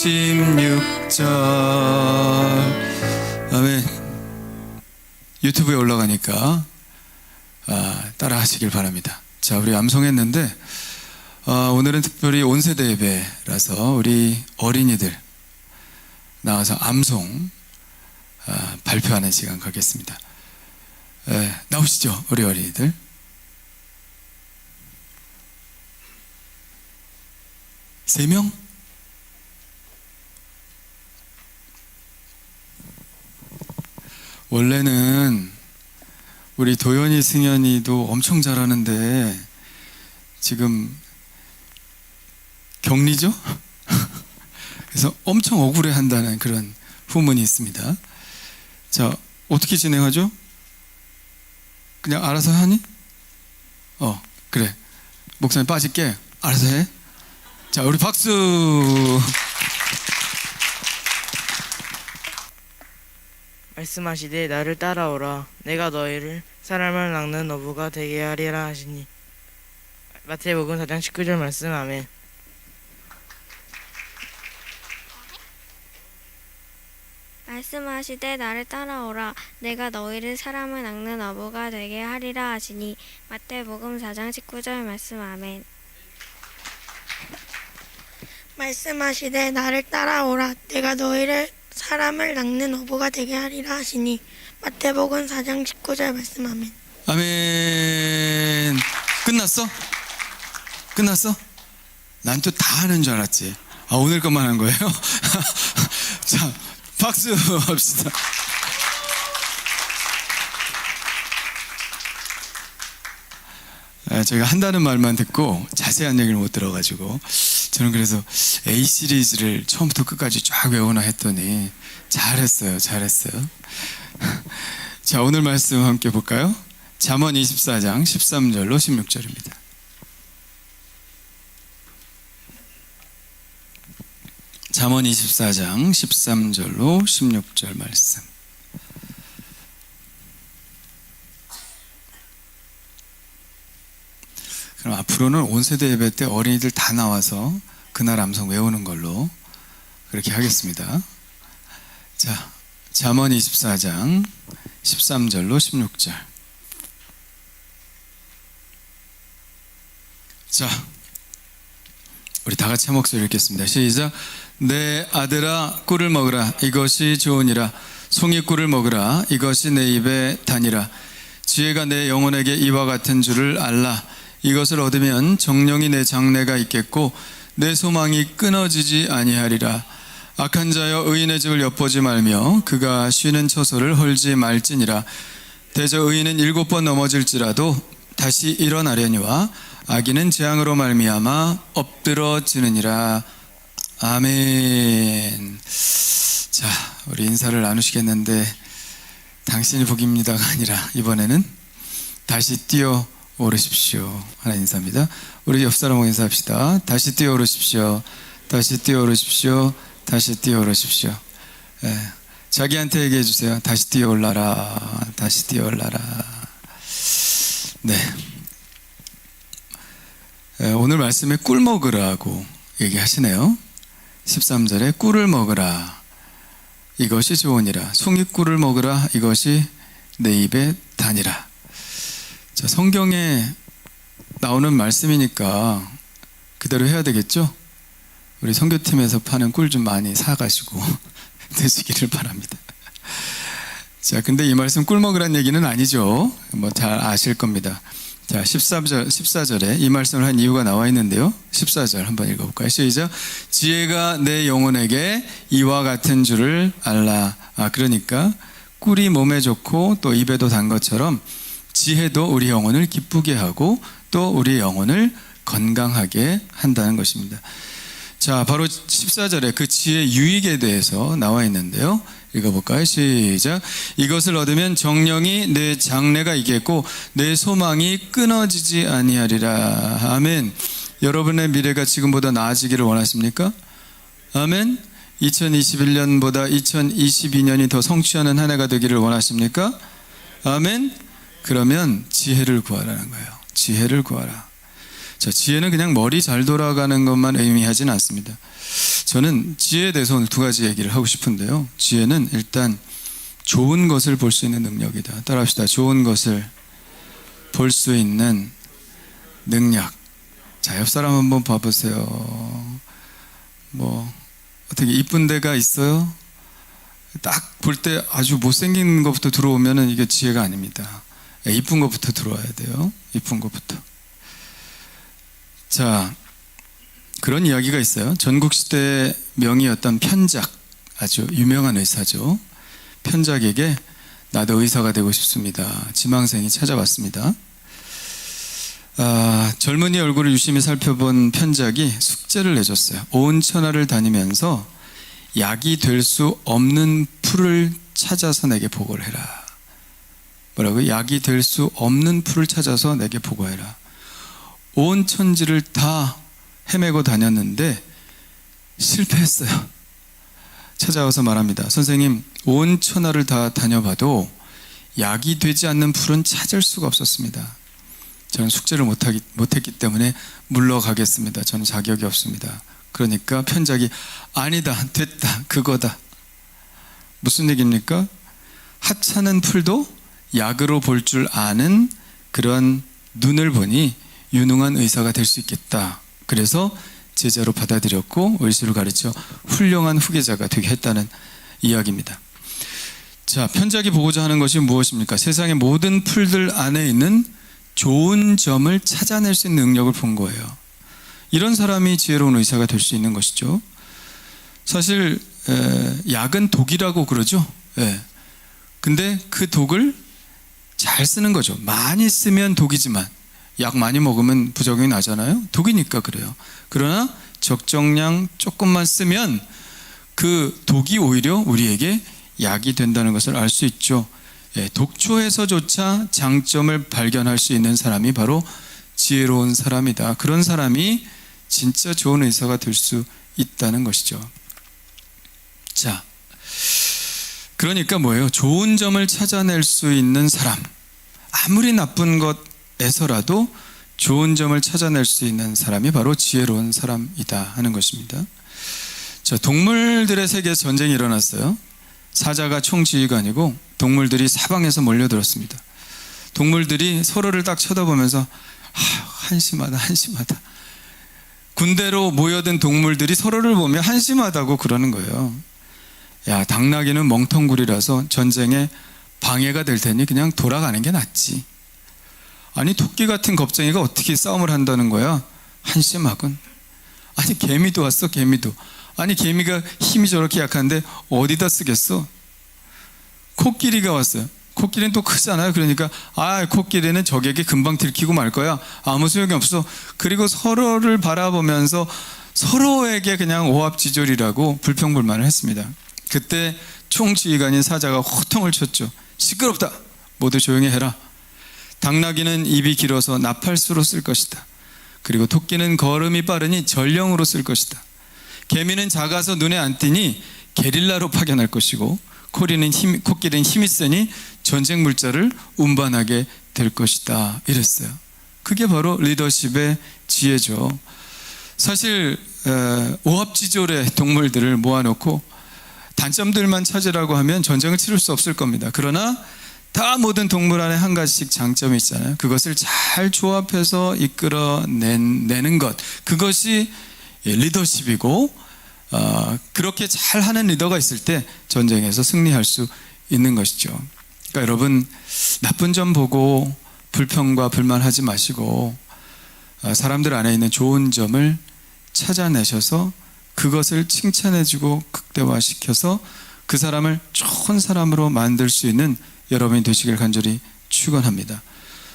16절. 아멘. 유튜브에 올라가니까 따라 하시길 바랍니다. 자, 우리 암송했는데 오늘은 특별히 온세대 예배라서 우리 어린이들 나와서 암송 발표하는 시간 갖겠습니다. 나오시죠, 우리 어린이들. 세 명? 원래는 우리 도연이, 승현이도 엄청 잘하는데 지금 격리죠? 그래서 엄청 억울해 한다는 그런 후문이 있습니다. 자, 어떻게 진행하죠? 그냥 알아서 하니? 그래. 목사님 빠질게. 알아서 해. 자, 우리 박수. 말씀하시되 나를 따라오라 내가 너희를 사람을 낚는 어부가 되게 하리라 하시니. 마태복음 4장 19절 말씀. 아멘. 말씀하시되 나를 따라오라 내가 너희를 사람을 낚는 어부가 되게 하리라 하시니. 마태복음 4장 19절 말씀. 아멘. 말씀하시되 나를 따라오라 내가 너희를 사람을 낚는 어부가 되게 하리라 하시니. 마태복음 4장 19절 말씀. 아멘. 아멘. 끝났어? 끝났어? 난 또 다 하는 줄 알았지. 오늘 것만 한 거예요? 자, 박수 합시다. 제가 한다는 말만 듣고 자세한 얘기를 못 들어가지고 저는 그래서 A 시리즈를 처음부터 끝까지 쫙 외우나 했더니 잘했어요. 자, 오늘 말씀 함께 볼까요? 잠언 24장 13절로 16절입니다. 잠언 24장 13절로 16절 말씀. 그럼 앞으로는 온세대 예배 때 어린이들 다 나와서 그날 암송 외우는 걸로 그렇게 하겠습니다. 자, 잠언 24장 13절로 16절. 자, 우리 다 같이 한 목소리 읽겠습니다. 시작. 내 아들아 꿀을 먹으라 이것이 좋으니라. 송이꿀을 먹으라 이것이 내 입에 다니라. 지혜가 내 영혼에게 이와 같은 줄을 알라. 이것을 얻으면 정령이 내 장래가 있겠고 내 소망이 끊어지지 아니하리라. 악한 자여 의인의 집을 엿보지 말며 그가 쉬는 처소를 헐지 말지니라. 대저 의인은 7번 넘어질지라도 다시 일어나려니와 악인은 재앙으로 말미암아 엎드러지느니라. 아멘. 자, 우리 인사를 나누시겠는데 당신이 복입니다가 아니라 이번에는 다시 뛰어 오르십시오 하는 인사입니다. 우리 옆 사람하고 인사합시다. 다시 뛰어 오르십시오. 다시 뛰어 오르십시오. 다시 뛰어 오르십시오. 자기한테 얘기해 주세요. 다시 뛰어 올라라. 다시 뛰어 올라라. 네. 오늘 말씀에 꿀 먹으라고 얘기하시네요. 13절에 꿀을 먹으라 이것이 좋으니라. 송이꿀을 먹으라 이것이 내 입에 다니라. 자, 성경에 나오는 말씀이니까 그대로 해야 되겠죠? 우리 선교팀에서 파는 꿀 좀 많이 사가시고 드시기를 바랍니다. 자, 근데 이 말씀 꿀 먹으란 얘기는 아니죠. 뭐 잘 아실 겁니다. 자, 14절에 이 말씀을 한 이유가 나와 있는데요. 14절 한번 읽어볼까요? 시작. 지혜가 내 영혼에게 이와 같은 줄을 알라. 그러니까 꿀이 몸에 좋고 또 입에도 단 것처럼 지혜도 우리 영혼을 기쁘게 하고 또 우리 영혼을 건강하게 한다는 것입니다. 자, 바로 14절에 그 지혜 유익에 대해서 나와 있는데요. 읽어볼까요? 시작. 이것을 얻으면 정령이 내 장래가 있겠고 내 소망이 끊어지지 아니하리라. 아멘. 여러분의 미래가 지금보다 나아지기를 원하십니까? 아멘. 2021년보다 2022년이 더 성취하는 한 해가 되기를 원하십니까? 아멘. 그러면 지혜를 구하라는 거예요. 지혜를 구하라. 자, 지혜는 그냥 머리 잘 돌아가는 것만 의미하진 않습니다. 저는 지혜에 대해서 오늘 2가지 얘기를 하고 싶은데요. 지혜는 일단 좋은 것을 볼 수 있는 능력이다. 따라합시다. 좋은 것을 볼 수 있는 능력. 자, 옆 사람 한번 봐보세요. 뭐 어떻게 이쁜 데가 있어요? 딱 볼 때 아주 못생긴 것부터 들어오면은 이게 지혜가 아닙니다. 이쁜 것부터 들어와야 돼요. 이쁜 것부터. 자, 그런 이야기가 있어요. 전국시대의 명의였던 편작, 아주 유명한 의사죠. 편작에게 나도 의사가 되고 싶습니다. 지망생이 찾아왔습니다. 젊은이 얼굴을 유심히 살펴본 편작이 숙제를 내줬어요. 온 천하를 다니면서 약이 될 수 없는 풀을 찾아서 내게 보고를 해라. 뭐라고요? 약이 될 수 없는 풀을 찾아서 내게 보고해라. 온 천지를 다 헤매고 다녔는데 실패했어요. 찾아와서 말합니다. 선생님, 온 천하를 다 다녀봐도 약이 되지 않는 풀은 찾을 수가 없었습니다. 저는 숙제를 못했기 때문에 물러가겠습니다. 저는 자격이 없습니다. 그러니까 편작이 아니다, 됐다, 그거다. 무슨 얘기입니까? 하찮은 풀도 약으로 볼 줄 아는 그런 눈을 보니 유능한 의사가 될 수 있겠다. 그래서 제자로 받아들였고 의술을 가르쳐 훌륭한 후계자가 되게 했다는 이야기입니다. 자, 편작이 보고자 하는 것이 무엇입니까? 세상의 모든 풀들 안에 있는 좋은 점을 찾아낼 수 있는 능력을 본 거예요. 이런 사람이 지혜로운 의사가 될 수 있는 것이죠. 사실 약은 독이라고 그러죠. 근데 그 독을 잘 쓰는 거죠. 많이 쓰면 독이지만 약 많이 먹으면 부작용이 나잖아요. 독이니까 그래요. 그러나 적정량 조금만 쓰면 그 독이 오히려 우리에게 약이 된다는 것을 알 수 있죠. 독초에서조차 장점을 발견할 수 있는 사람이 바로 지혜로운 사람이다. 그런 사람이 진짜 좋은 의사가 될 수 있다는 것이죠. 자, 그러니까 뭐예요? 좋은 점을 찾아낼 수 있는 사람, 아무리 나쁜 것에서라도 좋은 점을 찾아낼 수 있는 사람이 바로 지혜로운 사람이다 하는 것입니다. 자, 동물들의 세계에서 전쟁이 일어났어요. 사자가 총지휘관이고 동물들이 사방에서 몰려들었습니다. 동물들이 서로를 딱 쳐다보면서 한심하다, 한심하다. 군대로 모여든 동물들이 서로를 보며 한심하다고 그러는 거예요. 야, 당나귀는 멍텅구리라서 전쟁에 방해가 될 테니 그냥 돌아가는 게 낫지. 아니, 토끼 같은 겁쟁이가 어떻게 싸움을 한다는 거야? 한심하군. 아니, 개미도 왔어, 개미도. 아니, 개미가 힘이 저렇게 약한데 어디다 쓰겠어? 코끼리가 왔어요. 코끼리는 또 크잖아요. 그러니까 코끼리는 적에게 금방 들키고 말 거야. 아무 소용이 없어. 그리고 서로를 바라보면서 서로에게 그냥 오합지졸이라고 불평불만을 했습니다. 그때 총지휘관인 사자가 호통을 쳤죠. 시끄럽다. 모두 조용히 해라. 당나귀는 입이 길어서 나팔수로 쓸 것이다. 그리고 토끼는 걸음이 빠르니 전령으로 쓸 것이다. 개미는 작아서 눈에 안 띄니 게릴라로 파견할 것이고 코끼리는 힘이 세니 전쟁 물자를 운반하게 될 것이다. 이랬어요. 그게 바로 리더십의 지혜죠. 사실 오합지졸의 동물들을 모아놓고 단점들만 찾으라고 하면 전쟁을 치를 수 없을 겁니다. 그러나 다 모든 동물 안에 한 가지씩 장점이 있잖아요. 그것을 잘 조합해서 이끌어내는 것, 그것이 리더십이고 그렇게 잘하는 리더가 있을 때 전쟁에서 승리할 수 있는 것이죠. 그러니까 여러분, 나쁜 점 보고 불평과 불만하지 마시고 사람들 안에 있는 좋은 점을 찾아내셔서 그것을 칭찬해주고 극대화시켜서 그 사람을 좋은 사람으로 만들 수 있는 여러분이 되시길 간절히 축원합니다.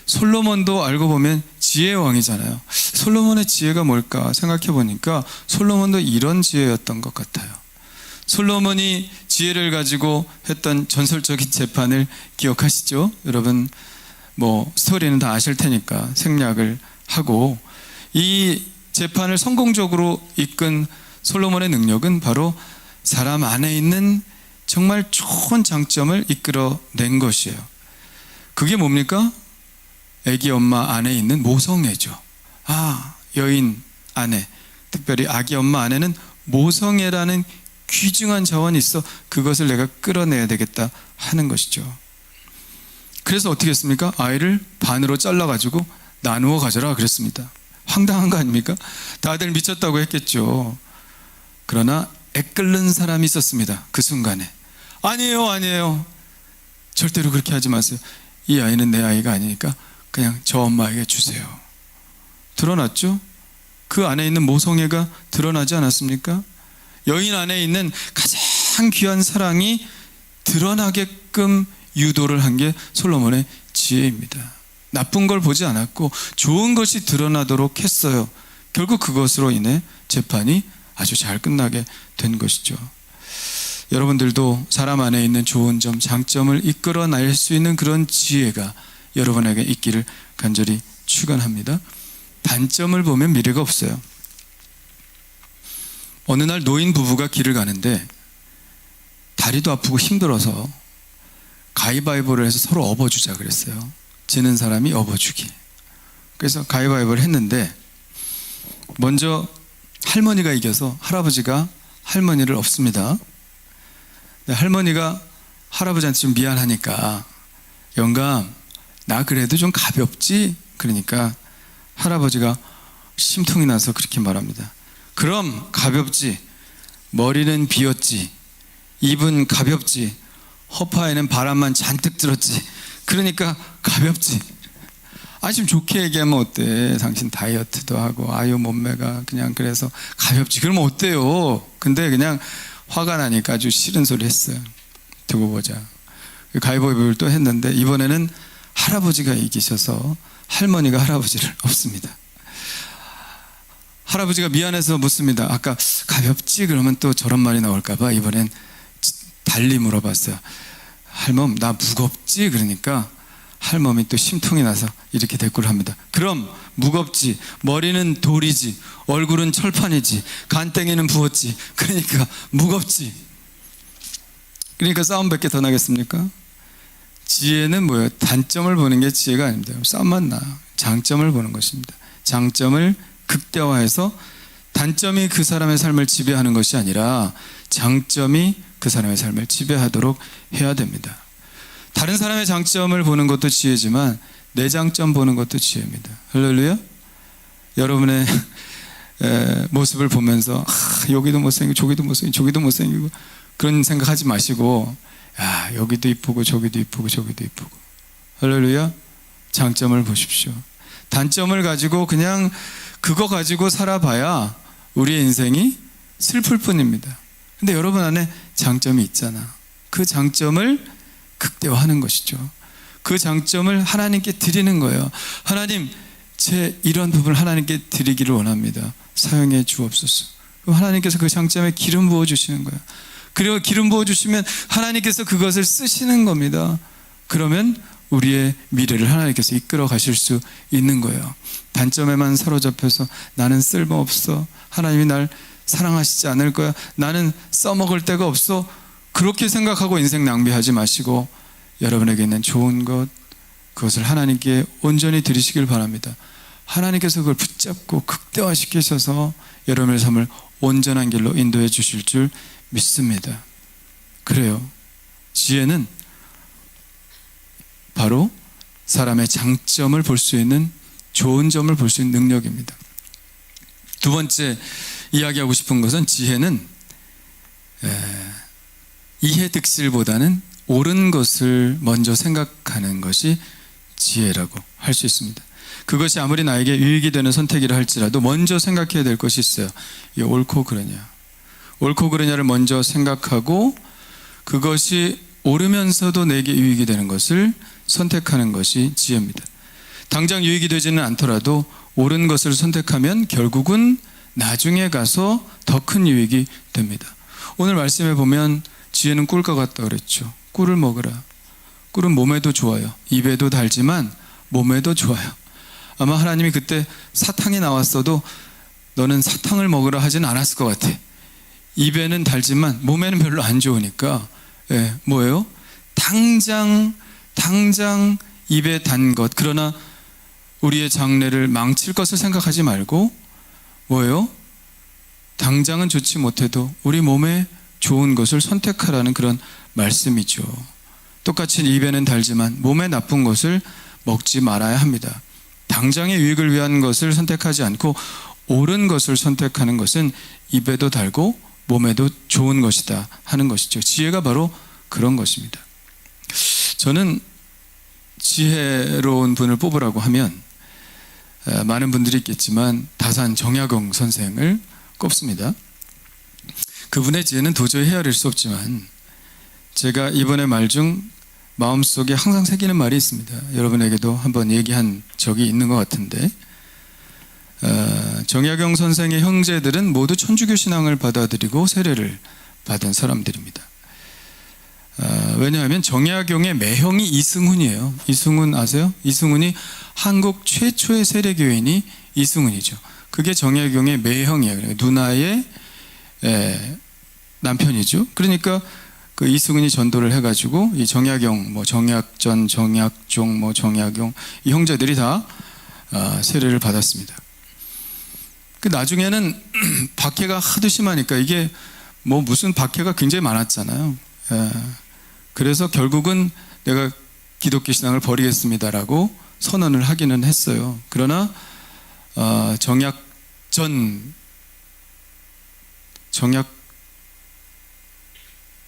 솔로몬도 알고 보면 지혜의 왕이잖아요. 솔로몬의 지혜가 뭘까 생각해 보니까 솔로몬도 이런 지혜였던 것 같아요. 솔로몬이 지혜를 가지고 했던 전설적인 재판을 기억하시죠? 여러분, 스토리는 다 아실 테니까 생략을 하고, 이 재판을 성공적으로 이끈 솔로몬의 능력은 바로 사람 안에 있는 정말 좋은 장점을 이끌어낸 것이에요. 그게 뭡니까? 아기 엄마 안에 있는 모성애죠. 여인 안에, 특별히 아기 엄마 안에는 모성애라는 귀중한 자원이 있어. 그것을 내가 끌어내야 되겠다 하는 것이죠. 그래서 어떻게 했습니까? 아이를 반으로 잘라가지고 나누어 가져라 그랬습니다. 황당한 거 아닙니까? 다들 미쳤다고 했겠죠. 그러나 애끓는 사람이 있었습니다. 그 순간에. 아니에요. 절대로 그렇게 하지 마세요. 이 아이는 내 아이가 아니니까 그냥 저 엄마에게 주세요. 드러났죠? 그 안에 있는 모성애가 드러나지 않았습니까? 여인 안에 있는 가장 귀한 사랑이 드러나게끔 유도를 한 게 솔로몬의 지혜입니다. 나쁜 걸 보지 않았고 좋은 것이 드러나도록 했어요. 결국 그것으로 인해 재판이 아주 잘 끝나게 된 것이죠. 여러분들도 사람 안에 있는 좋은 점, 장점을 이끌어낼 수 있는 그런 지혜가 여러분에게 있기를 간절히 축원합니다. 단점을 보면 미래가 없어요. 어느 날 노인 부부가 길을 가는데 다리도 아프고 힘들어서 가위바위보를 해서 서로 업어주자 그랬어요. 지는 사람이 업어주기. 그래서 가위바위보를 했는데 먼저 할머니가 이겨서 할아버지가 할머니를 업습니다. 할머니가 할아버지한테 좀 미안하니까 영감, 나 그래도 좀 가볍지? 그러니까 할아버지가 심통이 나서 그렇게 말합니다. 그럼 가볍지, 머리는 비었지, 입은 가볍지, 허파에는 바람만 잔뜩 들었지, 그러니까 가볍지. 좀 좋게 얘기하면 어때? 당신 다이어트도 하고 아유 몸매가 그냥 그래서 가볍지. 그러면 어때요? 근데 그냥 화가 나니까 아주 싫은 소리 했어요. 두고 보자. 가위바위보를 또 했는데 이번에는 할아버지가 이기셔서 할머니가 할아버지를 업습니다. 할아버지가 미안해서 묻습니다. 아까 가볍지? 그러면 또 저런 말이 나올까봐 이번엔 달리 물어봤어요. 할멈, 나 무겁지? 그러니까 할멈이 또 심통이 나서 이렇게 대꾸를 합니다. 그럼 무겁지, 머리는 돌이지, 얼굴은 철판이지, 간땡이는 부었지, 그러니까 무겁지. 그러니까 싸움밖에 더 나겠습니까? 지혜는 뭐예요? 단점을 보는 게 지혜가 아닙니다. 싸움만 나. 장점을 보는 것입니다. 장점을 극대화해서 단점이 그 사람의 삶을 지배하는 것이 아니라 장점이 그 사람의 삶을 지배하도록 해야 됩니다. 다른 사람의 장점을 보는 것도 지혜지만 내 장점 보는 것도 지혜입니다. 할렐루야. 여러분의 모습을 보면서 여기도 못생기고 저기도 못생기고 저기도 못생기고 그런 생각하지 마시고 여기도 이쁘고 저기도 이쁘고 저기도 이쁘고. 할렐루야. 장점을 보십시오. 단점을 가지고 그냥 그거 가지고 살아봐야 우리의 인생이 슬플 뿐입니다. 근데 여러분 안에 장점이 있잖아. 그 장점을 극대화하는 것이죠. 그 장점을 하나님께 드리는 거예요. 하나님, 제 이런 부분을 하나님께 드리기를 원합니다. 사용해 주옵소서. 그럼 하나님께서 그 장점에 기름 부어주시는 거예요. 그리고 기름 부어주시면 하나님께서 그것을 쓰시는 겁니다. 그러면 우리의 미래를 하나님께서 이끌어 가실 수 있는 거예요. 단점에만 사로잡혀서 나는 쓸모없어, 하나님이 날 사랑하시지 않을 거야, 나는 써먹을 데가 없어, 그렇게 생각하고 인생 낭비하지 마시고 여러분에게 있는 좋은 것, 그것을 하나님께 온전히 드리시길 바랍니다. 하나님께서 그걸 붙잡고 극대화시키셔서 여러분의 삶을 온전한 길로 인도해 주실 줄 믿습니다. 그래요. 지혜는 바로 사람의 장점을 볼 수 있는, 좋은 점을 볼 수 있는 능력입니다. 두 번째 이야기하고 싶은 것은 지혜는 이해득실보다는 옳은 것을 먼저 생각하는 것이 지혜라고 할 수 있습니다. 그것이 아무리 나에게 유익이 되는 선택이라 할지라도 먼저 생각해야 될 것이 있어요. 이게 옳고 그르냐, 옳고 그르냐를 먼저 생각하고 그것이 옳으면서도 내게 유익이 되는 것을 선택하는 것이 지혜입니다. 당장 유익이 되지는 않더라도 옳은 것을 선택하면 결국은 나중에 가서 더 큰 유익이 됩니다. 오늘 말씀에 보면 지혜는 꿀과 같다 그랬죠. 꿀을 먹으라. 꿀은 몸에도 좋아요. 입에도 달지만 몸에도 좋아요. 아마 하나님이 그때 사탕이 나왔어도 너는 사탕을 먹으라 하진 않았을 것 같아. 입에는 달지만 몸에는 별로 안 좋으니까 뭐예요? 당장 입에 단 것, 그러나 우리의 장래를 망칠 것을 생각하지 말고 뭐예요? 당장은 좋지 못해도 우리 몸에 좋은 것을 선택하라는 그런 말씀이죠. 똑같이 입에는 달지만 몸에 나쁜 것을 먹지 말아야 합니다. 당장의 유익을 위한 것을 선택하지 않고 옳은 것을 선택하는 것은 입에도 달고 몸에도 좋은 것이다 하는 것이죠. 지혜가 바로 그런 것입니다. 저는 지혜로운 분을 뽑으라고 하면 많은 분들이 있겠지만 다산 정약용 선생을 꼽습니다. 그분의 지혜는 도저히 헤아릴 수 없지만 제가 이번의 말 중 마음속에 항상 새기는 말이 있습니다. 여러분에게도 한번 얘기한 적이 있는 것 같은데, 정약용 선생의 형제들은 모두 천주교 신앙을 받아들이고 세례를 받은 사람들입니다. 왜냐하면 정약용의 매형이 이승훈이에요. 이승훈 아세요? 이승훈이 한국 최초의 세례교인이 이승훈이죠. 그게 정약용의 매형이에요. 누나의 남편이죠. 그러니까 그 이승훈이 전도를 해가지고 이 정약용, 정약전, 정약종, 정약용 이 형제들이 다 세례를 받았습니다. 그 나중에는 박해가 하도 심하니까 이게 무슨 박해가 굉장히 많았잖아요. 그래서 결국은 내가 기독교 신앙을 버리겠습니다라고 선언을 하기는 했어요. 그러나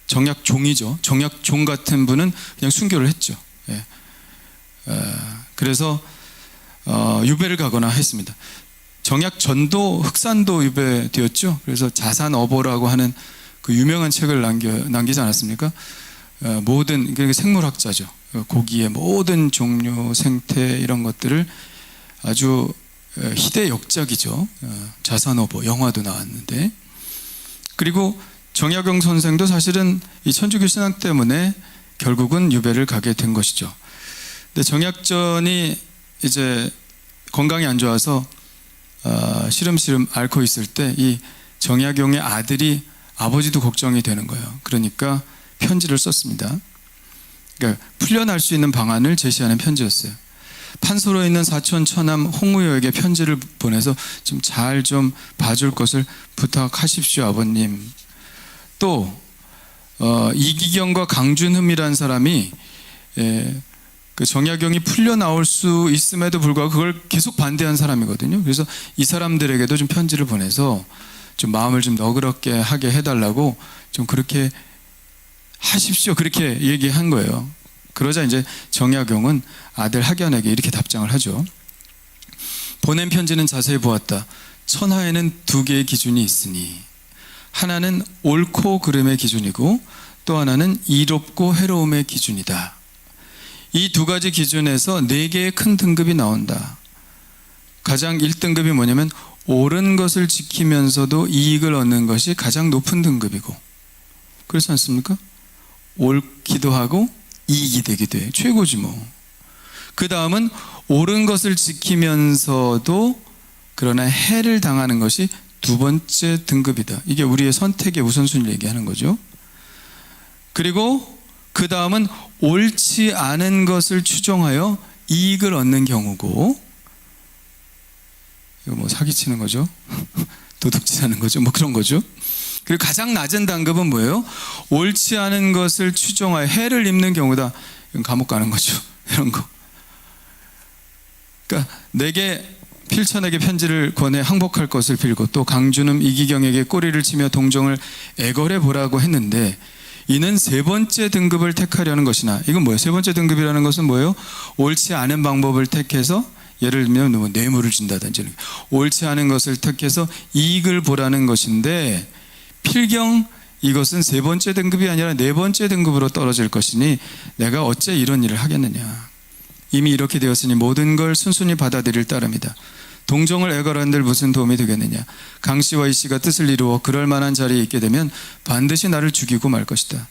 정약종이죠. 정약종 같은 분은 그냥 순교를 했죠. 그래서 유배를 가거나 했습니다. 정약전도 흑산도 유배되었죠. 그래서 자산어보라고 하는 그 유명한 책을 남기지 않았습니까? 모든, 그러니까 생물학자죠. 고기의 모든 종류, 생태 이런 것들을 아주 희대 역작이죠. 자산어보 영화도 나왔는데, 그리고 정약용 선생도 사실은 이 천주교 신앙 때문에 결국은 유배를 가게 된 것이죠. 근데 정약전이 이제 건강이 안 좋아서 시름시름 앓고 있을 때 이 정약용의 아들이 아버지도 걱정이 되는 거예요. 그러니까 편지를 썼습니다. 그러니까 풀려날 수 있는 방안을 제시하는 편지였어요. 판소로 있는 사촌 처남 홍우여에게 편지를 보내서 좀 잘 좀 봐줄 것을 부탁하십시오, 아버님. 또 이기경과 강준흠이라는 사람이 그 정약용이 풀려 나올 수 있음에도 불구하고 그걸 계속 반대한 사람이거든요. 그래서 이 사람들에게도 좀 편지를 보내서 좀 마음을 좀 너그럽게 하게 해달라고 좀 그렇게 하십시오, 그렇게 얘기한 거예요. 그러자 이제 정약용은 아들 학연에게 이렇게 답장을 하죠. 보낸 편지는 자세히 보았다. 천하에는 두 개의 기준이 있으니 하나는 옳고 그름의 기준이고 또 하나는 이롭고 해로움의 기준이다. 이 두 가지 기준에서 네 개의 큰 등급이 나온다. 가장 1등급이 뭐냐면 옳은 것을 지키면서도 이익을 얻는 것이 가장 높은 등급이고, 그렇지 않습니까? 옳기도 하고 이익이 되기도 해. 최고지 뭐. 그 다음은 옳은 것을 지키면서도 그러나 해를 당하는 것이 두 번째 등급이다. 이게 우리의 선택의 우선순위를 얘기하는 거죠. 그리고 그 다음은 옳지 않은 것을 추종하여 이익을 얻는 경우고, 이거 사기치는 거죠. 도둑질하는 거죠. 그런 거죠. 그리고 가장 낮은 단급은 뭐예요? 옳지 않은 것을 추종하여 해를 입는 경우다. 이건 감옥 가는 거죠. 이런 거. 그러니까 내게 필천에게 편지를 권해 항복할 것을 빌고 또 강준흠, 이기경에게 꼬리를 치며 동정을 애걸해 보라고 했는데 이는 세 번째 등급을 택하려는 것이나, 이건 뭐예요? 세 번째 등급이라는 것은 뭐예요? 옳지 않은 방법을 택해서, 예를 들면 뇌물을 준다든지 옳지 않은 것을 택해서 이익을 보라는 것인데, 필경 이것은 세 번째 등급이 아니라 네 번째 등급으로 떨어질 것이니 내가 어째 이런 일을 하겠느냐. 이미 이렇게 되었으니 모든 걸 순순히 받아들일 따름이다. 동정을 애걸한들 무슨 도움이 되겠느냐. 강 씨와 이 씨가 뜻을 이루어 그럴 만한 자리에 있게 되면 반드시 나를 죽이고 말 것이다.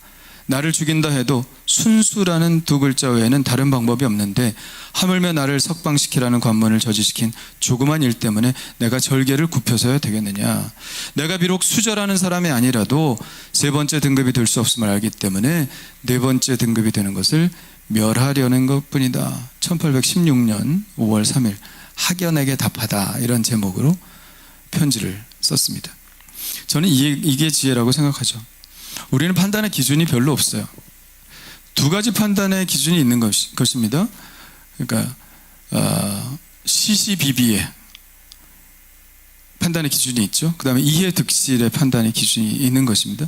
나를 죽인다 해도 순수라는 두 글자 외에는 다른 방법이 없는데 하물며 나를 석방시키라는 관문을 저지시킨 조그만 일 때문에 내가 절개를 굽혀서야 되겠느냐. 내가 비록 수절하는 사람이 아니라도 세 번째 등급이 될 수 없음을 알기 때문에 네 번째 등급이 되는 것을 멸하려는 것뿐이다. 1816년 5월 3일 학연에게 답하다, 이런 제목으로 편지를 썼습니다. 저는 이게 지혜라고 생각하죠. 우리는 판단의 기준이 별로 없어요. 두 가지 판단의 기준이 있는 것입니다. 그러니까 시시비비의 판단의 기준이 있죠. 그 다음에 이해득실의 판단의 기준이 있는 것입니다.